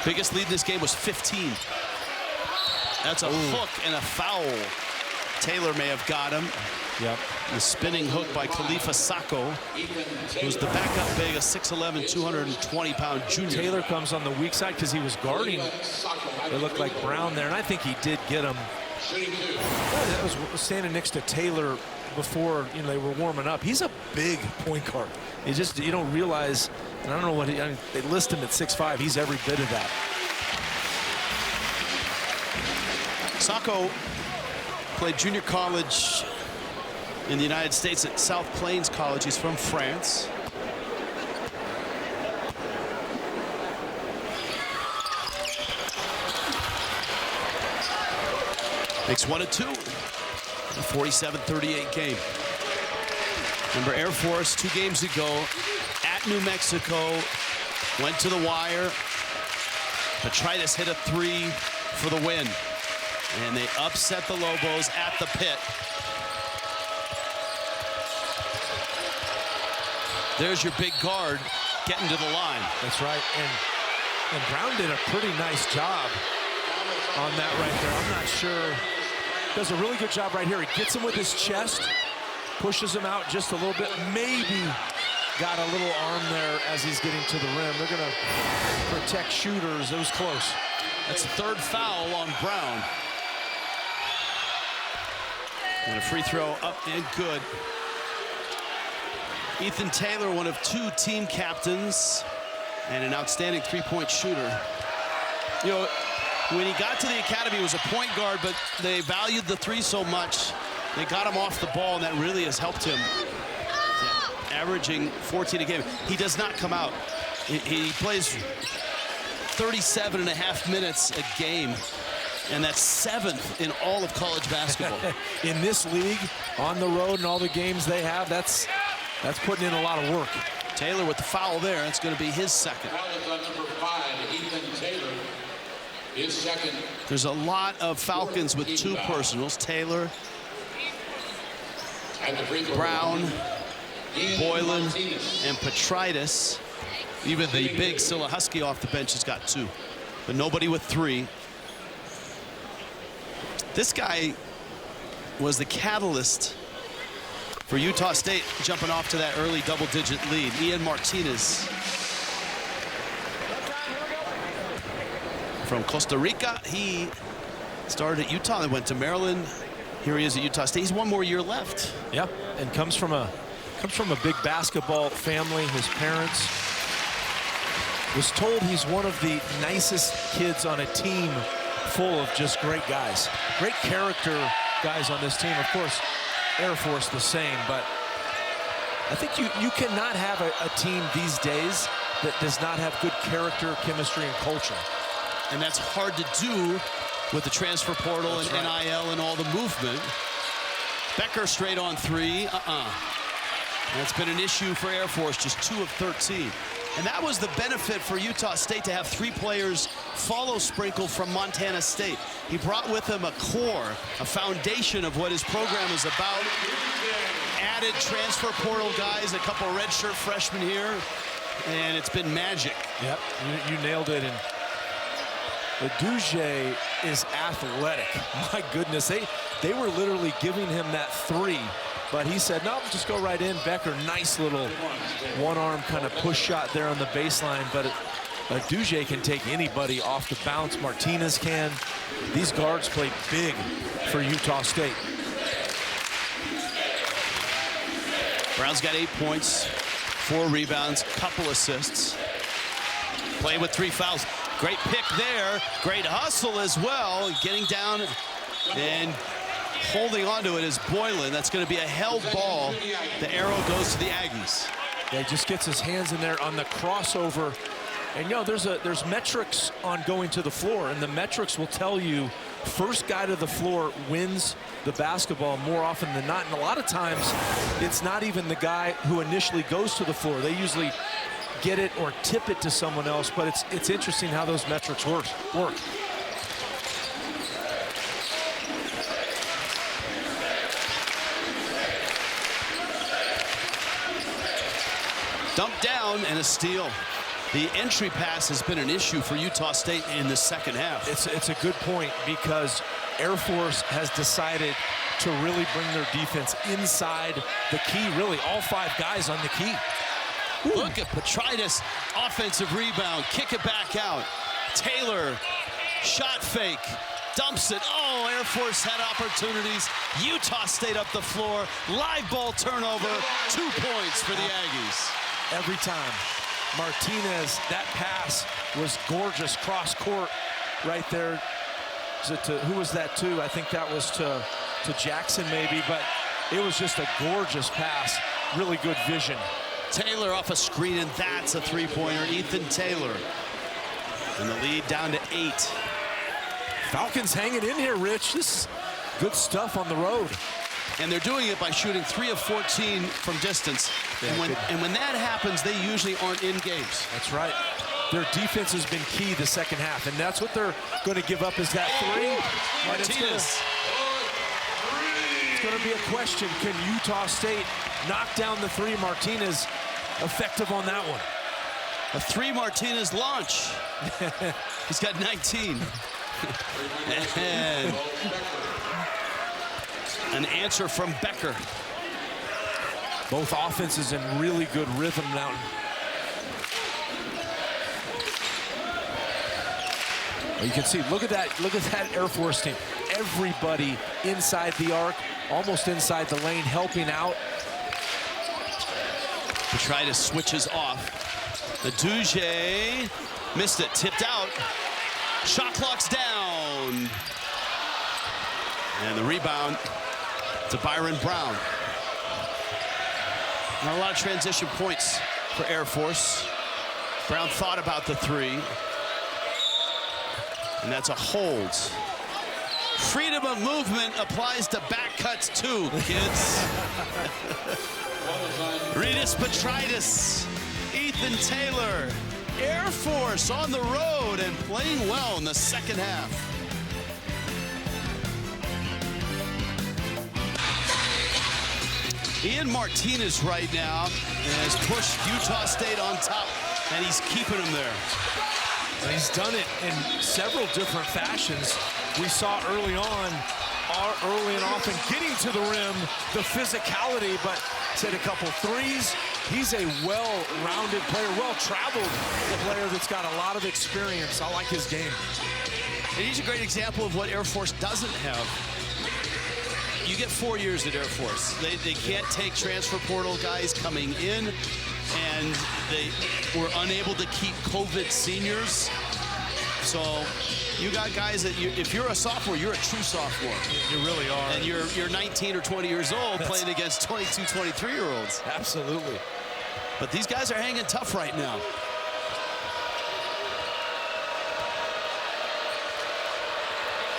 Biggest lead in this game was 15. That's a hook and a foul. Taylor may have got him. Yep. The spinning hook by Khalifa Sacco, who's the backup big, a 6'11", 220-pound junior. Taylor comes on the weak side because he was guarding. It looked like Brown there, and I think he did get him. That was standing next to Taylor before, you know, they were warming up. He's a big point guard. You don't realize, and I don't know what I mean, they list him at 6'5". He's every bit of that. Sacco played junior college in the United States at South Plains College. He's from France. Makes 1 of 2. A 47-38 game. Remember, Air Force 2 games ago at New Mexico went to the wire. Petritis hit a 3 for the win. And they upset the Lobos at the pit. There's your big guard getting to the line. That's right. And Brown did a pretty nice job on that right there. I'm not sure. Does a really good job right here. He gets him with his chest, pushes him out just a little bit. Maybe got a little arm there as he's getting to the rim. They're going to protect shooters. It was close. That's the 3rd foul on Brown. And a free throw up and good. Ethan Taylor, one of 2 team captains and an outstanding 3-point shooter. You know, when he got to the academy, he was a point guard, but they valued the 3 so much, they got him off the ball, and that really has helped him. Averaging 14 a game. He does not come out. He plays 37.5 minutes a game, and that's 7th in all of college basketball. In this league, on the road, and all the games they have, that's putting in a lot of work. Taylor with the foul there. It's going to be his 2nd. Number 5, Ethan Taylor, his 2nd. There's a lot of Falcons with 2 personals. Taylor, Brown, Boylan, and Petritis. Even the big Scylla Husky off the bench has got 2, but nobody with 3. This guy was the catalyst for Utah State jumping off to that early double-digit lead. Ian Martinez from Costa Rica. He started at Utah and went to Maryland. Here he is at Utah State. He's 1 more year left. Yeah, and comes from a big basketball family. His parents was told he's one of the nicest kids on a team full of just great guys. Great character guys on this team. Of course, Air Force the same, but I think you cannot have a team these days that does not have good character, chemistry, and culture. And that's hard to do with the transfer portal and NIL and all the movement. Becker straight on 3. That's been an issue for Air Force, just 2 of 13. And that was the benefit for Utah State to have 3 players follow Sprinkle from Montana State. He brought with him a core, a foundation of what his program is about. Added transfer portal guys, a couple redshirt freshmen here, and it's been magic. Yep, you nailed it. And the Duge is athletic. My goodness, they were literally giving him that 3. But he said, no, just go right in. Becker, nice little one-arm kind of push shot there on the baseline. But Duge can take anybody off the bounce. Martinez can. These guards played big for Utah State. Brown's got 8 points, 4 rebounds, couple assists. Playing with 3 fouls. Great pick there. Great hustle as well. Getting down and holding onto it is Boylan. That's going to be a held ball. The arrow goes to the Aggies. Yeah, he just gets his hands in there on the crossover And there's metrics on going to the floor, and the metrics will tell you first guy to the floor wins the basketball more often than not. And a lot of times it's not even the guy who initially goes to the floor. They usually get it or tip it to someone else, but it's interesting how those metrics work. Dumped down and a steal. The entry pass has been an issue for Utah State in the second half. It's a good point, because Air Force has decided to really bring their defense inside the key, really all 5 guys on the key. Ooh. Look at Petrides, offensive rebound, kick it back out. Taylor, shot fake, dumps it. Oh, Air Force had opportunities. Utah State up the floor. Live ball turnover, 2 points for the Aggies. Every time. Martinez, that pass was gorgeous, cross court right there. Who was that to? I think that was to Jackson maybe, but it was just a gorgeous pass. Really good vision. Taylor off a screen, and that's a three-pointer. Ethan Taylor. And the lead down to 8. Falcons hanging in here, Rich. This is good stuff on the road. And they're doing it by shooting 3 of 14 from distance. And when that happens, they usually aren't in games. That's right. Their defense has been key the second half, and that's what they're going to give up, is that 3. Martinez. It's going to be a question. Can Utah State knock down the 3? Martinez effective on that one. A 3 Martinez launch. He's got 19. And an answer from Becker. Both offenses in really good rhythm now. You can see, look at that Air Force team. Everybody inside the arc, almost inside the lane, helping out. Petrides switches off. The Duge missed it, tipped out. Shot clock's down. And the rebound to Byron Brown. Not a lot of transition points for Air Force. Brown thought about the 3. And that's a hold. Freedom of movement applies to back cuts too, kids. Redis Petrides, Ethan Taylor, Air Force on the road and playing well in the second half. Ian Martinez right now has pushed Utah State on top, and he's keeping them there. And he's done it in several different fashions. We saw early on, early and often getting to the rim, the physicality, but hit a couple 3s. He's a well-rounded player, well-traveled player that's got a lot of experience. I like his game. And he's a great example of what Air Force doesn't have. You get 4 years at Air Force. They can't take transfer portal guys coming in, and they were unable to keep COVID seniors. So you got guys that, if you're a sophomore, you're a true sophomore. You really are. And you're 19 or 20 years old playing against 22, 23-year-olds. Absolutely. But these guys are hanging tough right now.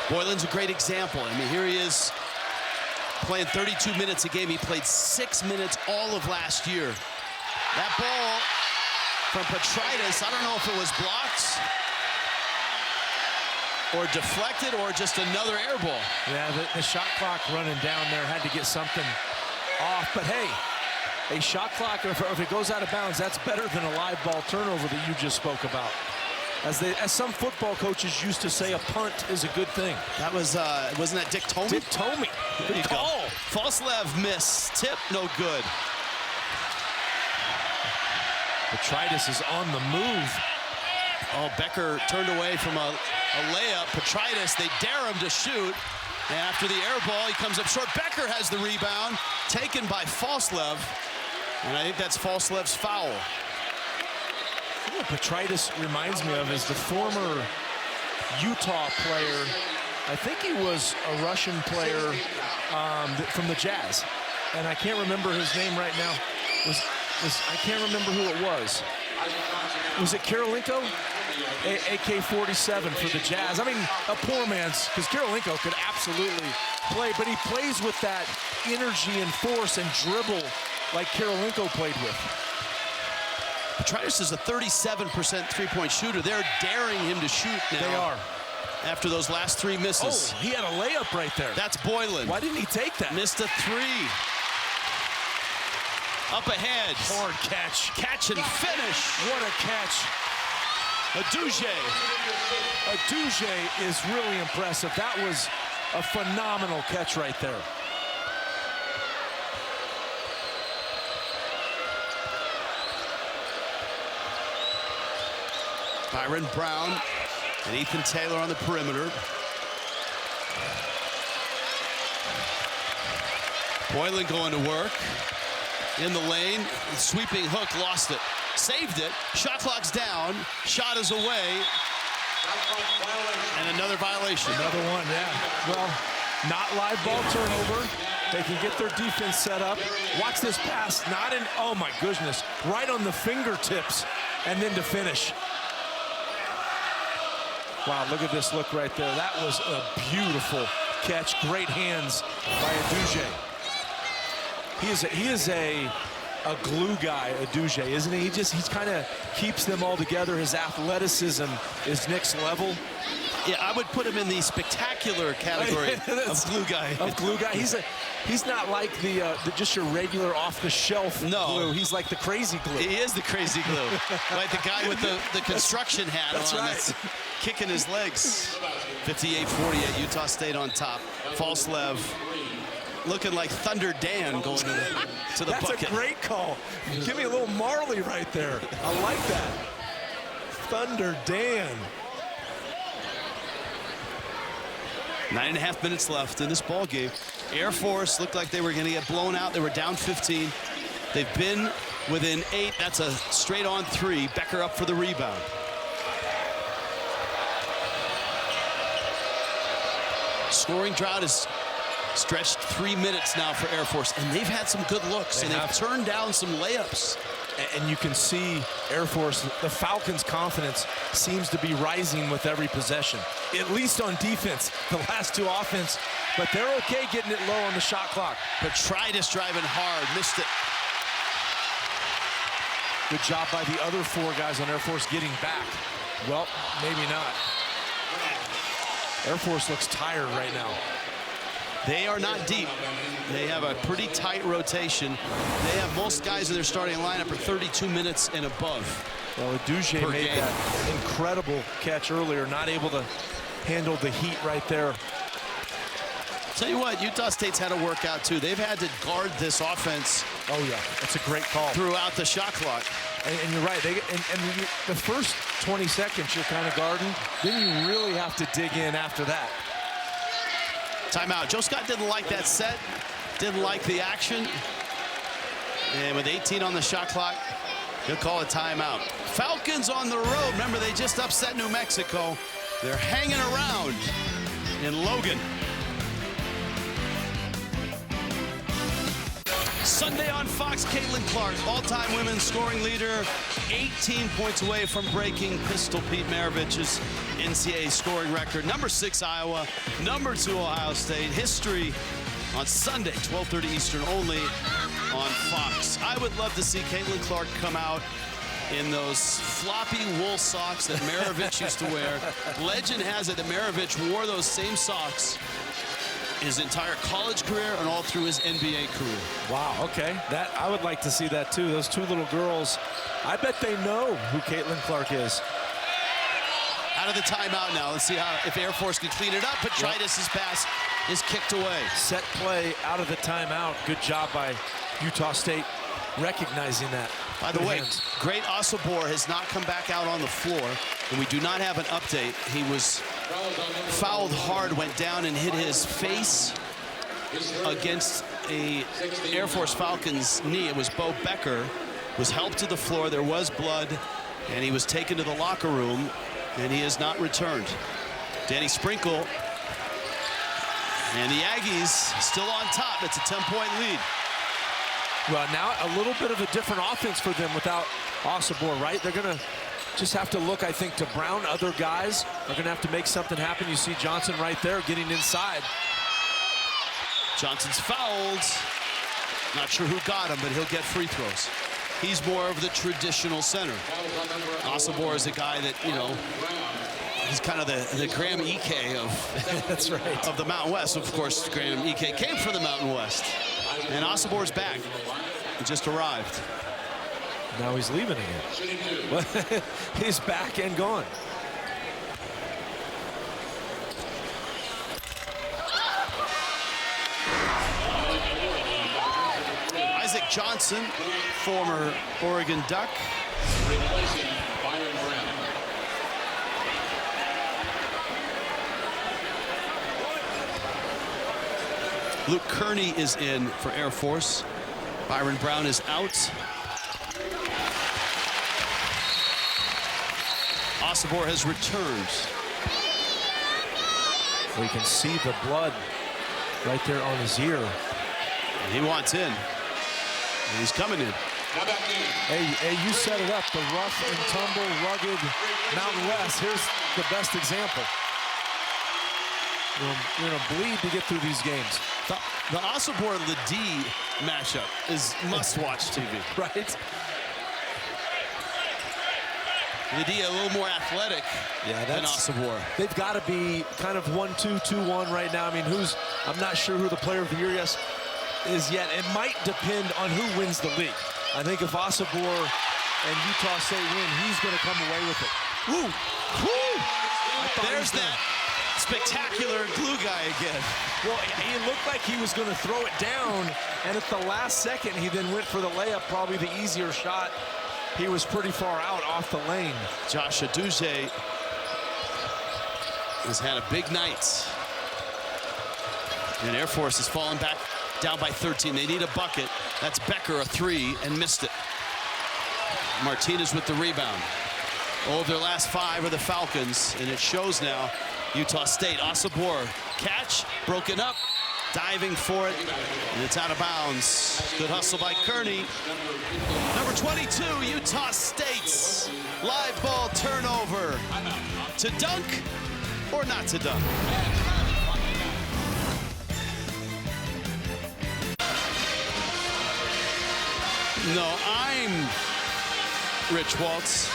Boylan's a great example. I mean, here he is playing 32 minutes a game. He played 6 minutes all of last year. That ball from Petrides, I don't know if it was blocked or deflected or just another air ball. Yeah, the shot clock running down there, had to get something off. But hey, a shot clock, if it goes out of bounds, that's better than a live ball turnover that you just spoke about. As some football coaches used to say, a punt is a good thing. That was, wasn't that Dick Tomey? Dick Tomey. Good call. Falslev miss, tip, no good. Petrides is on the move. Oh, Becker turned away from a layup. Petrides, they dare him to shoot. And after the air ball, he comes up short. Becker has the rebound, taken by Falslev. And I think that's Falslev's foul. What Petrides reminds me of is the former Utah player. I think he was a Russian player from the Jazz. And I can't remember his name right now. I can't remember who it was. was it Karolinko? AK-47 for the Jazz. I mean, a poor man's, because Karolinko could absolutely play, but he plays with that energy and force and dribble like Karolinko played with. Petraitis is a 37% three-point shooter. They're daring him to shoot now. They are. After those last 3 misses. Oh, he had a layup right there. That's Boylan. Why didn't he take that? Missed a 3. Up ahead. Hard catch. Catch and finish. What a catch. Adouje is really impressive. That was a phenomenal catch right there. Byron Brown and Ethan Taylor on the perimeter. Boylan going to work. In the lane, sweeping hook, lost it. Saved it, shot clock's down, shot is away. And another violation. Another one, yeah. Well, not live ball turnover. They can get their defense set up. Watch this pass, not in, oh my goodness, right on the fingertips, and then to finish. Wow, look at this look right there. That was a beautiful catch. Great hands by Adouje. He is a glue guy, Adouje, isn't he? He kind of keeps them all together. His athleticism is next level. Yeah, I would put him in the spectacular category of glue guy. Of glue guy. He's not like the just your regular off-the-shelf glue. He's like the crazy glue. He is the crazy glue. Like the guy with the construction hat that's on. Right. That's kicking his legs. 58-48, Utah State on top. False Lev. Looking like Thunder Dan going to the That's bucket. That's a great call. Give me a little Marley right there. I like that. Thunder Dan. 9.5 minutes left in this ball game. Air Force looked like they were going to get blown out. They were down 15. They've been within 8. That's a straight on 3. Becker up for the rebound. Scoring drought is stretched 3 minutes now for Air Force, and they've had some good looks, and they've turned down some layups. And you can see Air Force, the Falcons' confidence seems to be rising with every possession, at least on defense. The last 2 offense, but they're okay getting it low on the shot clock. Petraitis driving hard, missed it. Good job by the other 4 guys on Air Force getting back. Well, maybe not. Air Force looks tired right now. They are not deep. They have a pretty tight rotation. They have most guys in their starting lineup are 32 minutes and above. Well, Adouje made that incredible catch earlier, not able to handle the heat right there. Tell you what, Utah State's had to work out too. They've had to guard this offense. Oh yeah, that's a great call. Throughout the shot clock. And you're right, the first 20 seconds you're kind of guarding, then you really have to dig in after that. Timeout. Joe Scott didn't like that set, didn't like the action. And with 18 on the shot clock, he'll call a timeout. Falcons on the road. Remember, they just upset New Mexico. They're hanging around in Logan. Sunday on Fox, Caitlin Clark, all-time women's scoring leader, 18 points away from breaking Pistol Pete Maravich's NCAA scoring record. Number 6, Iowa. Number 2, Ohio State. History on Sunday, 12:30 Eastern, only on Fox. I would love to see Caitlin Clark come out in those floppy wool socks that Maravich used to wear. Legend has it that Maravich wore those same socks his entire college career and all through his NBA career. Wow, okay. That I would like to see that too. Those 2 little girls, I bet they know who Caitlin Clark is. Out of the timeout now. Let's see if Air Force can clean it up. Petraitis' pass is kicked away. Set play out of the timeout. Good job by Utah State recognizing that. By the way, Great Osobor has not come back out on the floor, and we do not have an update. He was fouled hard, went down and hit his face against a Air Force Falcons knee. It was Bo Becker, was helped to the floor. There was blood, and he was taken to the locker room, and he has not returned. Danny Sprinkle, and the Aggies still on top. It's a 10-point lead. Well, now a little bit of a different offense for them without Osobor, right? They're going to just have to look, I think, to Brown. Other guys are going to have to make something happen. You see Johnson right there getting inside. Johnson's fouled. Not sure who got him, but he'll get free throws. He's more of the traditional center. Osobor is a guy that, you know, he's kind of the Graham Ike of, that's right, of the Mountain West. Of course, Graham Ike came from the Mountain West. And Osobor's back. He just arrived. Now he's leaving again. He's back and gone. Isaac Johnson, former Oregon Duck. Replacing Byron Brown. Luke Kearney is in for Air Force. Byron Brown is out. Osobor has returned. We can see the blood right there on his ear. And he wants in. And he's coming in. Hey, you set it up. The rough and tumble, rugged Mountain West. Here's the best example. You're going to bleed to get through these games. The Osobor-Ledee matchup is must-watch TV. Right? Ledee a little more athletic than Osobor. They've got to be kind of 1-2, 2-1 right now. I mean, I'm not sure who the player of the year is yet. It might depend on who wins the league. I think if Osobor and Utah State win, he's going to come away with it. Woo! Woo! There's that spectacular glue guy again. Well, he looked like he was going to throw it down, and at the last second, he then went for the layup, probably the easier shot. He was pretty far out off the lane. Josh Aduje has had a big night. And Air Force has fallen back down by 13. They need a bucket. That's Becker, a three, and missed it. Martinez with the rebound. All of their last 5 are the Falcons, and it shows now. Utah State, Osobor, catch, broken up, diving for it, and it's out of bounds. Good hustle by Kearney. Number 22, Utah State's live ball turnover. To dunk or not to dunk? No, I'm Rich Waltz.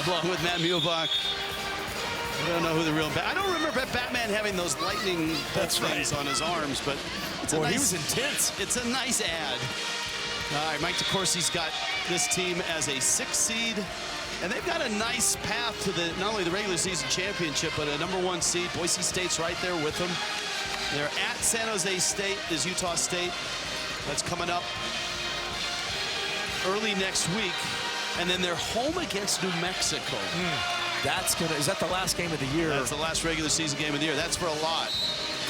Along with Matt Muehlbach. I don't know who the real I don't remember Batman having those lightning things on his arms, but it's a nice, he was intense. It's a nice ad. All right, Mike DeCourcy's got this team as a 6th seed, and they've got a nice path to the not only the regular season championship, but a number 1 seed. Boise State's right there with them. They're at San Jose State, is Utah State. That's coming up early next week, and then they're home against New Mexico. Is that the last game of the year? That's the last regular season game of the year. That's for a lot.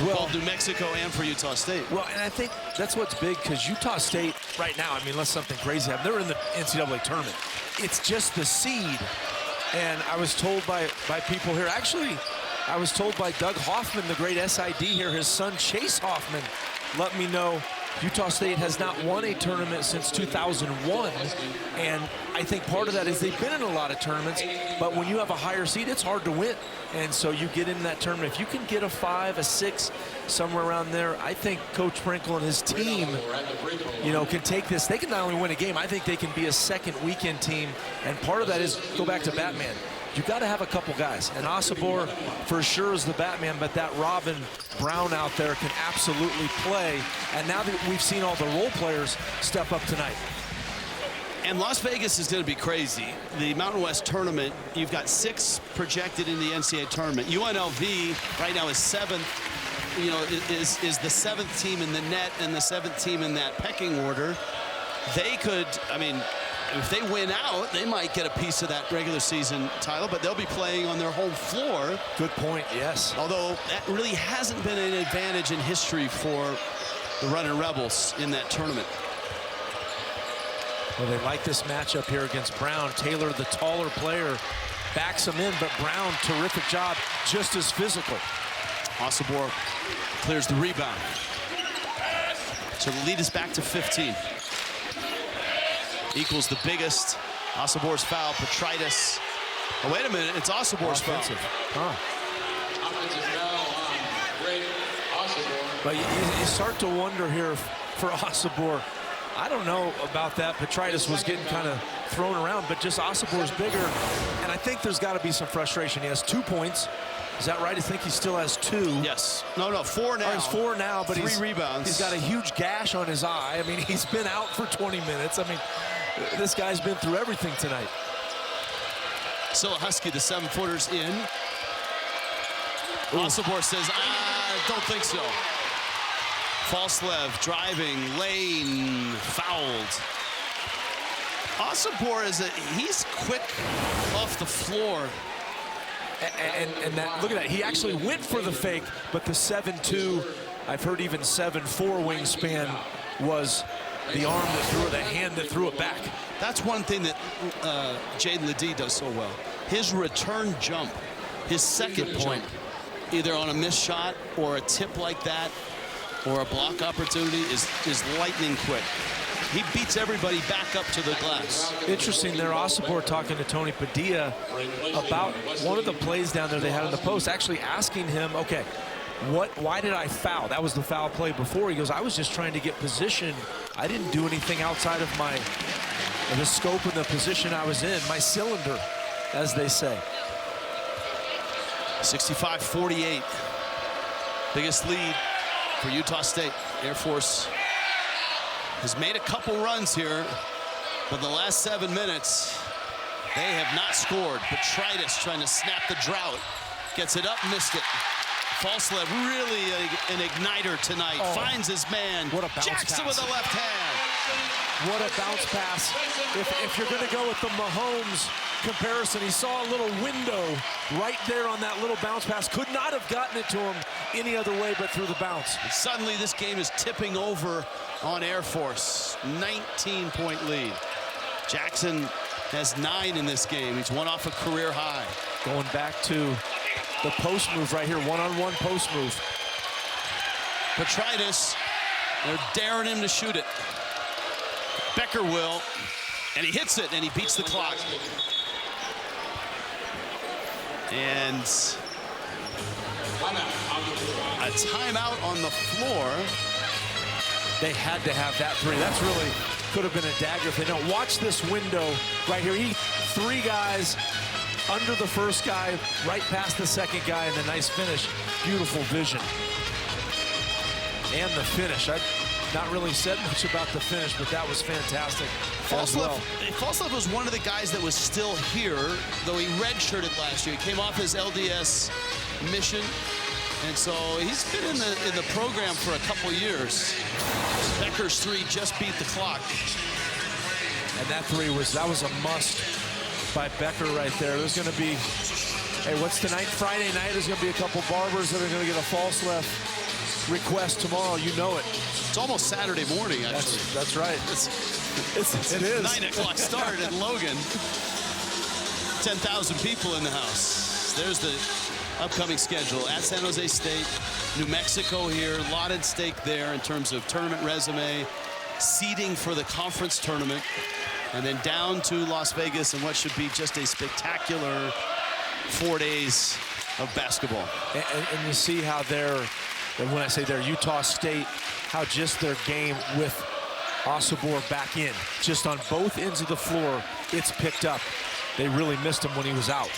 Well, both New Mexico and for Utah State. Well, and I think that's what's big, because Utah State right now, I mean, unless something crazy happens, they're in the NCAA tournament. It's just the seed. And I was told by people here, actually, I was told by Doug Hoffman, the great SID here, his son Chase Hoffman, let me know Utah State has not won a tournament since 2001, and I think part of that is they've been in a lot of tournaments, but when you have a higher seed, it's hard to win, and so you get in that tournament. If you can get a 5, a 6, somewhere around there, I think Coach Sprinkle and his team, you know, can take this. They can not only win a game, I think they can be a second weekend team, and part of that is, go back to Batman. You got to have a couple guys, and Osobor for sure is the Batman, but that Robin Brown out there can absolutely play. And now that we've seen all the role players step up tonight. And Las Vegas is going to be crazy. The Mountain West tournament, you've got 6 projected in the NCAA tournament. UNLV right now is 7th. You know, is the 7th team in the net and the 7th team in that pecking order. They could, I mean, if they win out, they might get a piece of that regular season title, but they'll be playing on their home floor. Good point, yes. Although that really hasn't been an advantage in history for the Running Rebels in that tournament. Well, they like this matchup here against Brown. Taylor, the taller player, backs him in, but Brown, terrific job, just as physical. Osobor clears the rebound. So the lead is back to 15. Equals the biggest Osabor's foul, Petritis. Oh, wait a minute, it's Osabor's foul. Offensive foul on Greg Osabor. But you start to wonder here for Osabor. I don't know about that. Petritis was getting kind of thrown around, but just Osabor's bigger. And I think there's got to be some frustration. He has 2 points. Is that right? I think he still has 2. Yes. No, 4 now. Oh, he's 4 now, but 3 rebounds. He's got a huge gash on his eye. I mean, he's been out for 20 minutes. I mean, this guy's been through everything tonight. Husky, the 7-footer's in. Osabor says, don't think so. Falslev driving, lane, fouled. Osabor he's quick off the floor. And that, look at that, he actually went for the fake, but the 7'2", I've heard even 7'4" wingspan was the arm that threw it, the hand that threw it back. That's one thing that Jaden Ledee does so well. His return jump, his second point, either on a missed shot or a tip like that, or a block opportunity is lightning quick. He beats everybody back up to the glass. Interesting there, Osabor talking to Tony Padilla about one of the plays down there they had in the post, actually asking him, okay, why did I foul? That was the foul play before. He goes, I was just trying to get position. I didn't do anything outside of the scope and the position I was in, my cylinder, as they say. 65-48. Biggest lead for Utah State. Air Force has made a couple runs here, but the last 7 minutes, they have not scored. Petritis trying to snap the drought. Gets it up, missed it. Falslev, really an igniter tonight. Finds his man. What a bounce Jackson pass. with the left hand. What a bounce pass. If you're going to go with the Mahomes comparison, he saw a little window right there on that little bounce pass. Could not have gotten it to him any other way but through the bounce. And suddenly this game is tipping over on Air Force. 19-point lead. Jackson has 9 in this game. He's 1 off a career high. Going back to the post move right here, one-on-one post move. Petritis, they're daring him to shoot it. Becker will, and he hits it, and he beats the clock. And a timeout on the floor. They had to have that 3. That's really could have been a dagger if they don't. Watch this window right here. 3 guys under the first guy, right past the second guy, and the nice finish. Beautiful vision. And the finish. I've not really said much about the finish, but that was fantastic as well. Falslev was one of the guys that was still here, though he redshirted last year. He came off his LDS mission, and so he's been in the program for a couple years. Becker's 3 just beat the clock. And that 3 was a must by Becker right there. There's going to be, hey, what's tonight? Friday night. There's going to be a couple barbers that are going to get a Falslev request tomorrow. You know it. It's almost Saturday morning, actually. That's right. It is. 9 o'clock start in Logan. 10,000 people in the house. There's the upcoming schedule at San Jose State, New Mexico here. A lot at stake there in terms of tournament resume, seeding for the conference tournament, and then down to Las Vegas and what should be just a spectacular 4 days of basketball. And you see how and when I say they're Utah State, how just their game with Osabor back in, just on both ends of the floor, it's picked up. They really missed him when he was out.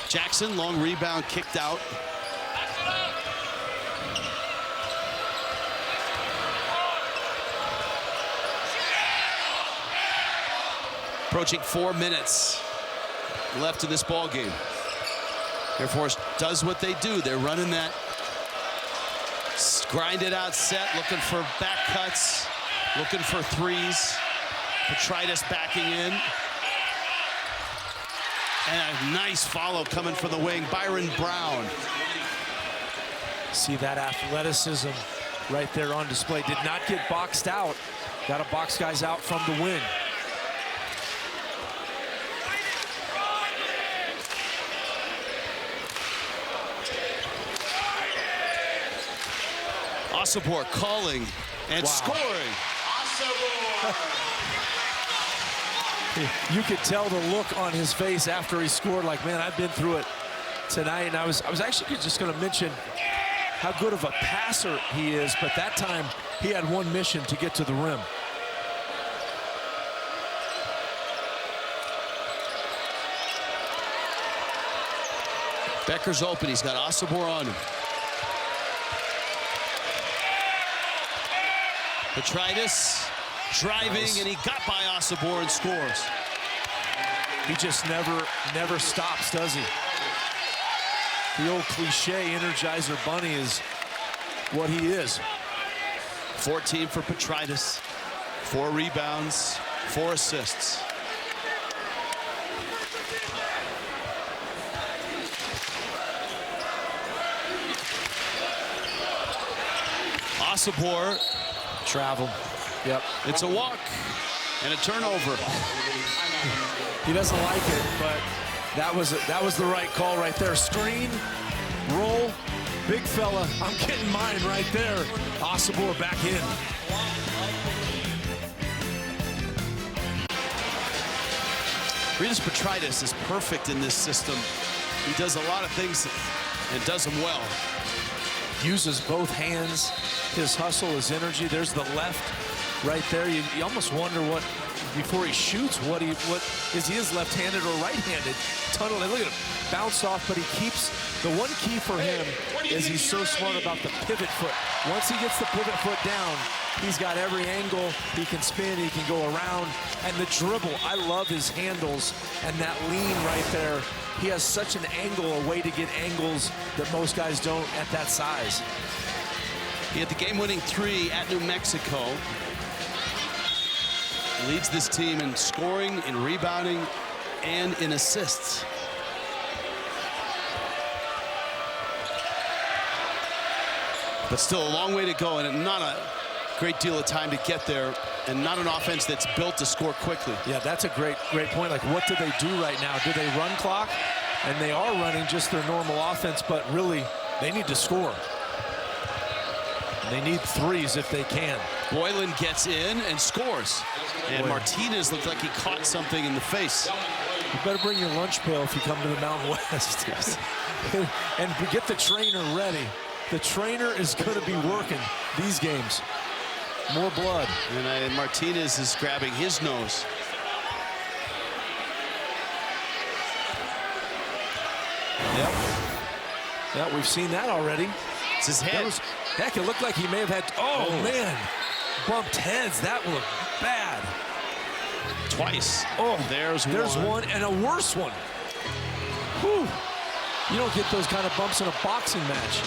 Jackson, long rebound, kicked out. Approaching 4 minutes left in this ball game. Air Force does what they do. They're running that grinded out set, looking for back cuts, looking for 3s. Petritis backing in. And a nice follow coming from the wing, Byron Brown. See that athleticism right there on display. Did not get boxed out. Got to box guys out from the wing. Osabor calling and scoring. You could tell the look on his face after he scored, like, man, I've been through it tonight. And I was actually just going to mention how good of a passer he is, but that time he had one mission to get to the rim. Becker's open. He's got Osobor on him. Petrides driving, and he got by Osobor and scores. He just never stops, does he? The old cliche Energizer Bunny is what he is. 14 for Petrides, 4 rebounds, 4 assists. Osobor. Travel. Yep. It's a walk and a turnover. He doesn't like it, but that was the right call right there. Screen, roll, big fella. I'm getting mine right there. Osobor back in. Ritas Petrides is perfect in this system. He does a lot of things and does them well. Uses both hands, his hustle, his energy. There's the left right there. You almost wonder what, before he shoots, what he is left-handed or right-handed. Tunnel, look at him, bounced off, but he keeps, the one key for him is he's so smart about the pivot foot. Once he gets the pivot foot down, he's got every angle. He can spin, he can go around, and the dribble. I love his handles and that lean right there. He has such an angle, a way to get angles that most guys don't at that size. He had the game-winning 3 at New Mexico. Leads this team in scoring, in rebounding, and in assists. But still a long way to go, and not a great deal of time to get there, and not an offense that's built to score quickly. Yeah, that's a great point. Like, what do they do right now? Do they run clock? And they are running just their normal offense, but really, they need to score. And they need threes if they can. Boylan gets in and scores. And Martinez looked like he caught something in the face. You better bring your lunch pail if you come to the Mountain West. And get the trainer ready. The trainer is going to be working these games. More blood. And Martinez is grabbing his nose. Yep. Yeah, we've seen that already. It's his head. Heck, it looked like he may have had, oh man, bumped heads. That looked bad. Twice. Oh, there's one and a worse one. Whew. You don't get those kind of bumps in a boxing match.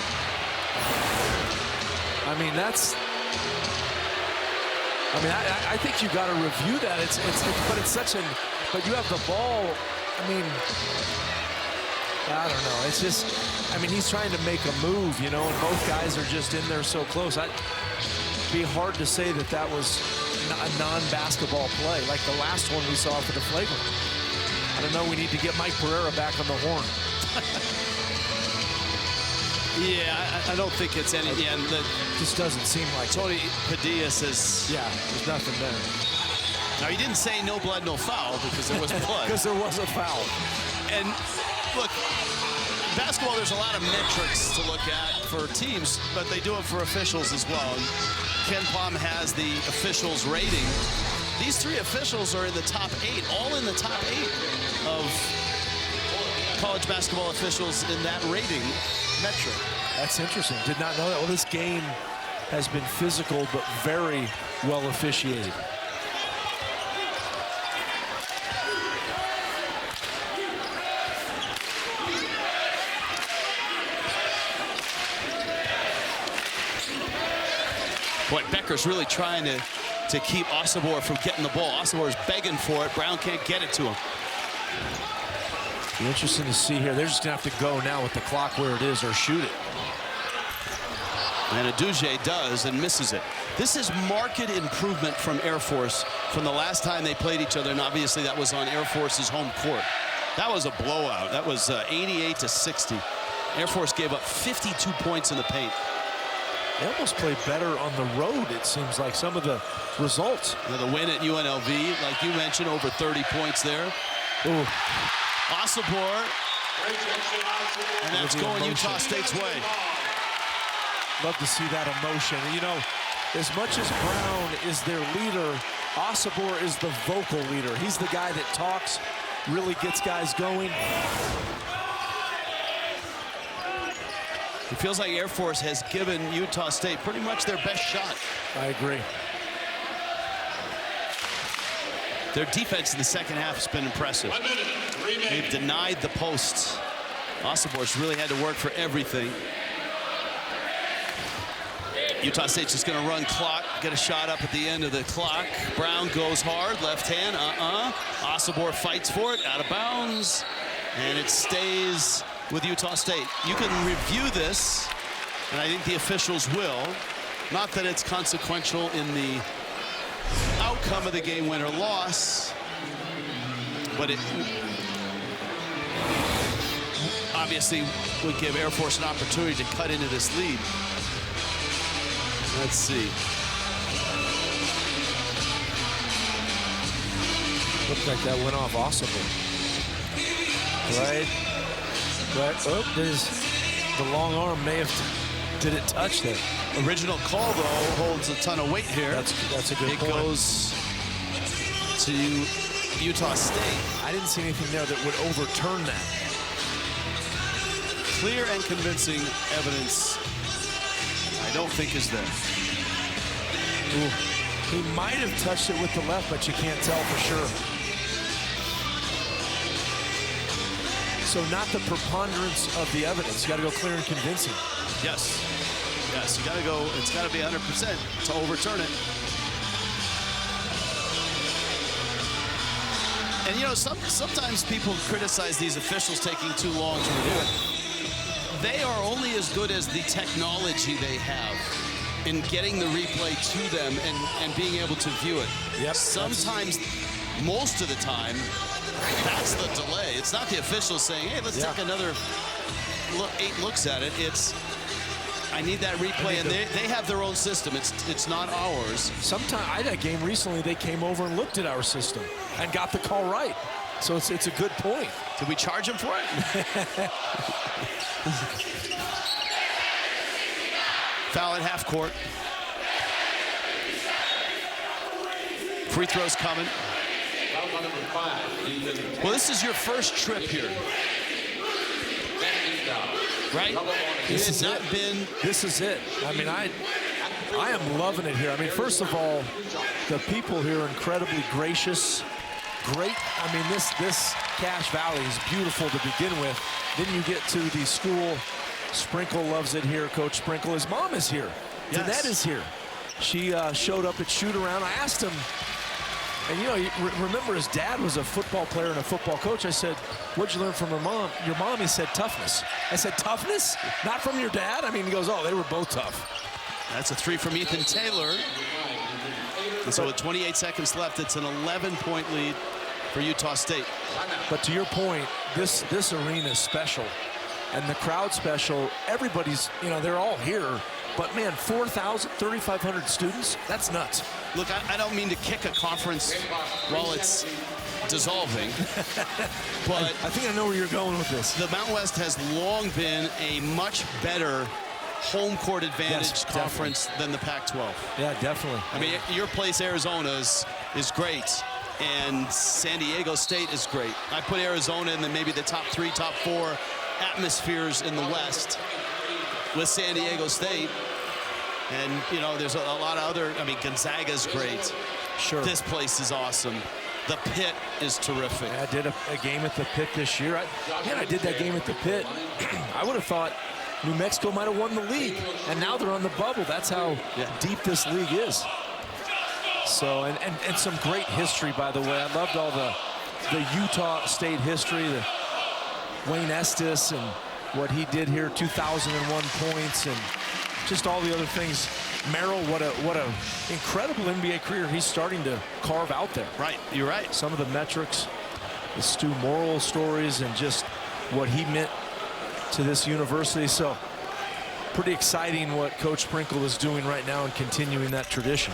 I mean, I think you got to review that. But you have the ball. I mean, I don't know. It's just, I mean, he's trying to make a move, you know, and both guys are just in there so close. It'd be hard to say that that was a non-basketball play, like the last one we saw for the flagrant. I don't know. We need to get Mike Pereira back on the horn. Yeah, I don't think it's any. Yeah, just doesn't seem like Tony Padilla says. Yeah, there's nothing there. Now, he didn't say no blood, no foul because there was blood. Because there was a foul. And look, basketball, there's a lot of metrics to look at for teams, but they do it for officials as well. And Ken Palm has the officials rating. These 3 officials are in the top 8, all in the top 8 of college basketball officials in that rating metric. That's interesting. Did not know that. Well, this game has been physical, but very well officiated. Boy, Becker's really trying to keep Osobor from getting the ball. Osobor is begging for it. Brown can't get it to him. Be interesting to see here. They're just going to have to go now with the clock where it is or shoot it. And Aduje does and misses it. This is marked improvement from Air Force from the last time they played each other, and obviously that was on Air Force's home court. That was a blowout. That was 88-60. Air Force gave up 52 points in the paint. They almost play better on the road, it seems like, some of the results. The win at UNLV, like you mentioned, over 30 points there. Ooh. Osobor, and that's going emotion. Utah State's way. Love to see that emotion. You know, as much as Brown is their leader, Osobor is the vocal leader. He's the guy that talks, really gets guys going. It feels like Air Force has given Utah State pretty much their best shot. I agree. Their defense in the second half has been impressive. They've denied the posts. Osobor's really had to work for everything. Utah State's just going to run clock, get a shot up at the end of the clock. Brown goes hard, left hand, Osobor fights for it, out of bounds, and it stays with Utah State. You can review this, and I think the officials will. Not that it's consequential in the outcome of the game, win or loss, but it obviously would give Air Force an opportunity to cut into this lead. Let's see. Looks like that went off Osobor. Right. But oh, the long arm may have, did it touch there? Original call, though, holds a ton of weight here. That's a good point. It goes to Utah State. I didn't see anything there that would overturn that. Clear and convincing evidence, I don't think, is there. Ooh. He might have touched it with the left, but you can't tell for sure. So not the preponderance of the evidence. You got to go clear and convincing. Yes. Yes, you got to go, it's got to be 100% to overturn it. And, you know, sometimes people criticize these officials taking too long to review it. They are only as good as the technology they have in getting the replay to them and being able to view it. Yep. Sometimes, most of the time, that's the delay. It's not the officials saying, hey, let's take another 8 looks at it. It's, I need that replay, and they have their own system. It's not ours. Sometimes, I had a game recently, they came over and looked at our system and got the call right. So it's a good point. Did we charge them for it? Foul at half court. Free throws coming. Well, this is your first trip here, right? This is it. I mean, I am loving it here. I mean, first of all, the people here are incredibly gracious. Great. I mean, this Cache Valley is beautiful to begin with. Then you get to the school. Sprinkle loves it here. Coach Sprinkle. His mom is here. Yes. Danette is here. She showed up at shoot around. I asked him, and you know, remember his dad was a football player and a football coach. I said, what'd you learn from your mom? He said toughness. I said, toughness? Not from your dad? I mean, he goes, oh, they were both tough. That's a 3 from Ethan Taylor. And so with 28 seconds left, it's an 11-point lead for Utah State. But to your point, this arena is special. And the crowd special, everybody's, you know, they're all here. But man, 4,000, 3,500 students, that's nuts. Look, I don't mean to kick a conference while it's dissolving, but I think I know where you're going with this. The Mountain West has long been a much better home court advantage conference than the Pac-12. Yeah, definitely. I mean, your place, Arizona, is great, and San Diego State is great. I put Arizona in maybe the top 3, top 4 atmospheres in the West with San Diego State. And, you know, there's a lot of other, I mean, Gonzaga's great. Sure. This place is awesome. The Pit is terrific. I did a game at the Pit this year. I did that game at the Pit. I would have thought New Mexico might have won the league, and now they're on the bubble. That's how deep this league is. So, and some great history, by the way. I loved all the Utah State history, the Wayne Estes and what he did here, 2,001 points, and just all the other things. Merrill, what a incredible NBA career he's starting to carve out there. Right, you're right. Some of the metrics, the Stu Morrill stories, and just what he meant to this university. So pretty exciting what Coach Sprinkle is doing right now and continuing that tradition.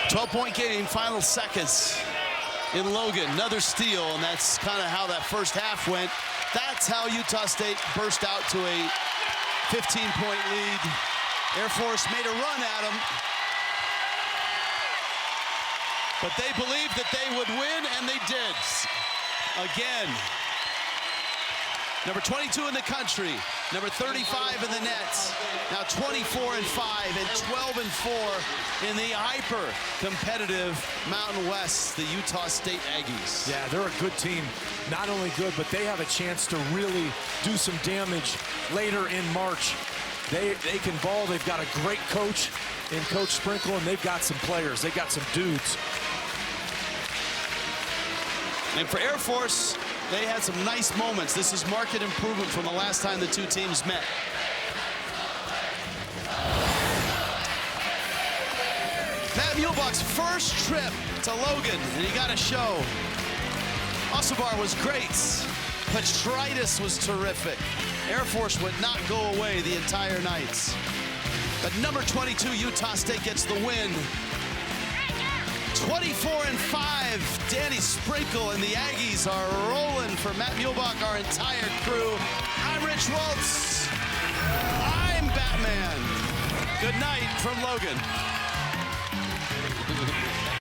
12-point game, final seconds in Logan. Another steal, and that's kind of how that first half went. That's how Utah State burst out to a 15-point lead. Air Force made a run at them, but they believed that they would win, and they did. Again, number 22 in the country, number 35 in the nets, now 24-5 and 12-4 in the hyper-competitive Mountain West, the Utah State Aggies. Yeah, they're a good team. Not only good, but they have a chance to really do some damage later in March. They can ball. They've got a great coach in Coach Sprinkle, and they've got some players. They got some dudes. And for Air Force, they had some nice moments. This is marked improvement from the last time the two teams met. Matt Muehlbach's first trip to Logan, and he got a show. Osabar was great. Petritis was terrific. Air Force would not go away the entire night. But number 22, Utah State gets the win. 24-5, Danny Sprinkle and the Aggies are rolling. For Matt Muehlbach, our entire crew, I'm Rich Waltz. I'm Batman. Good night from Logan.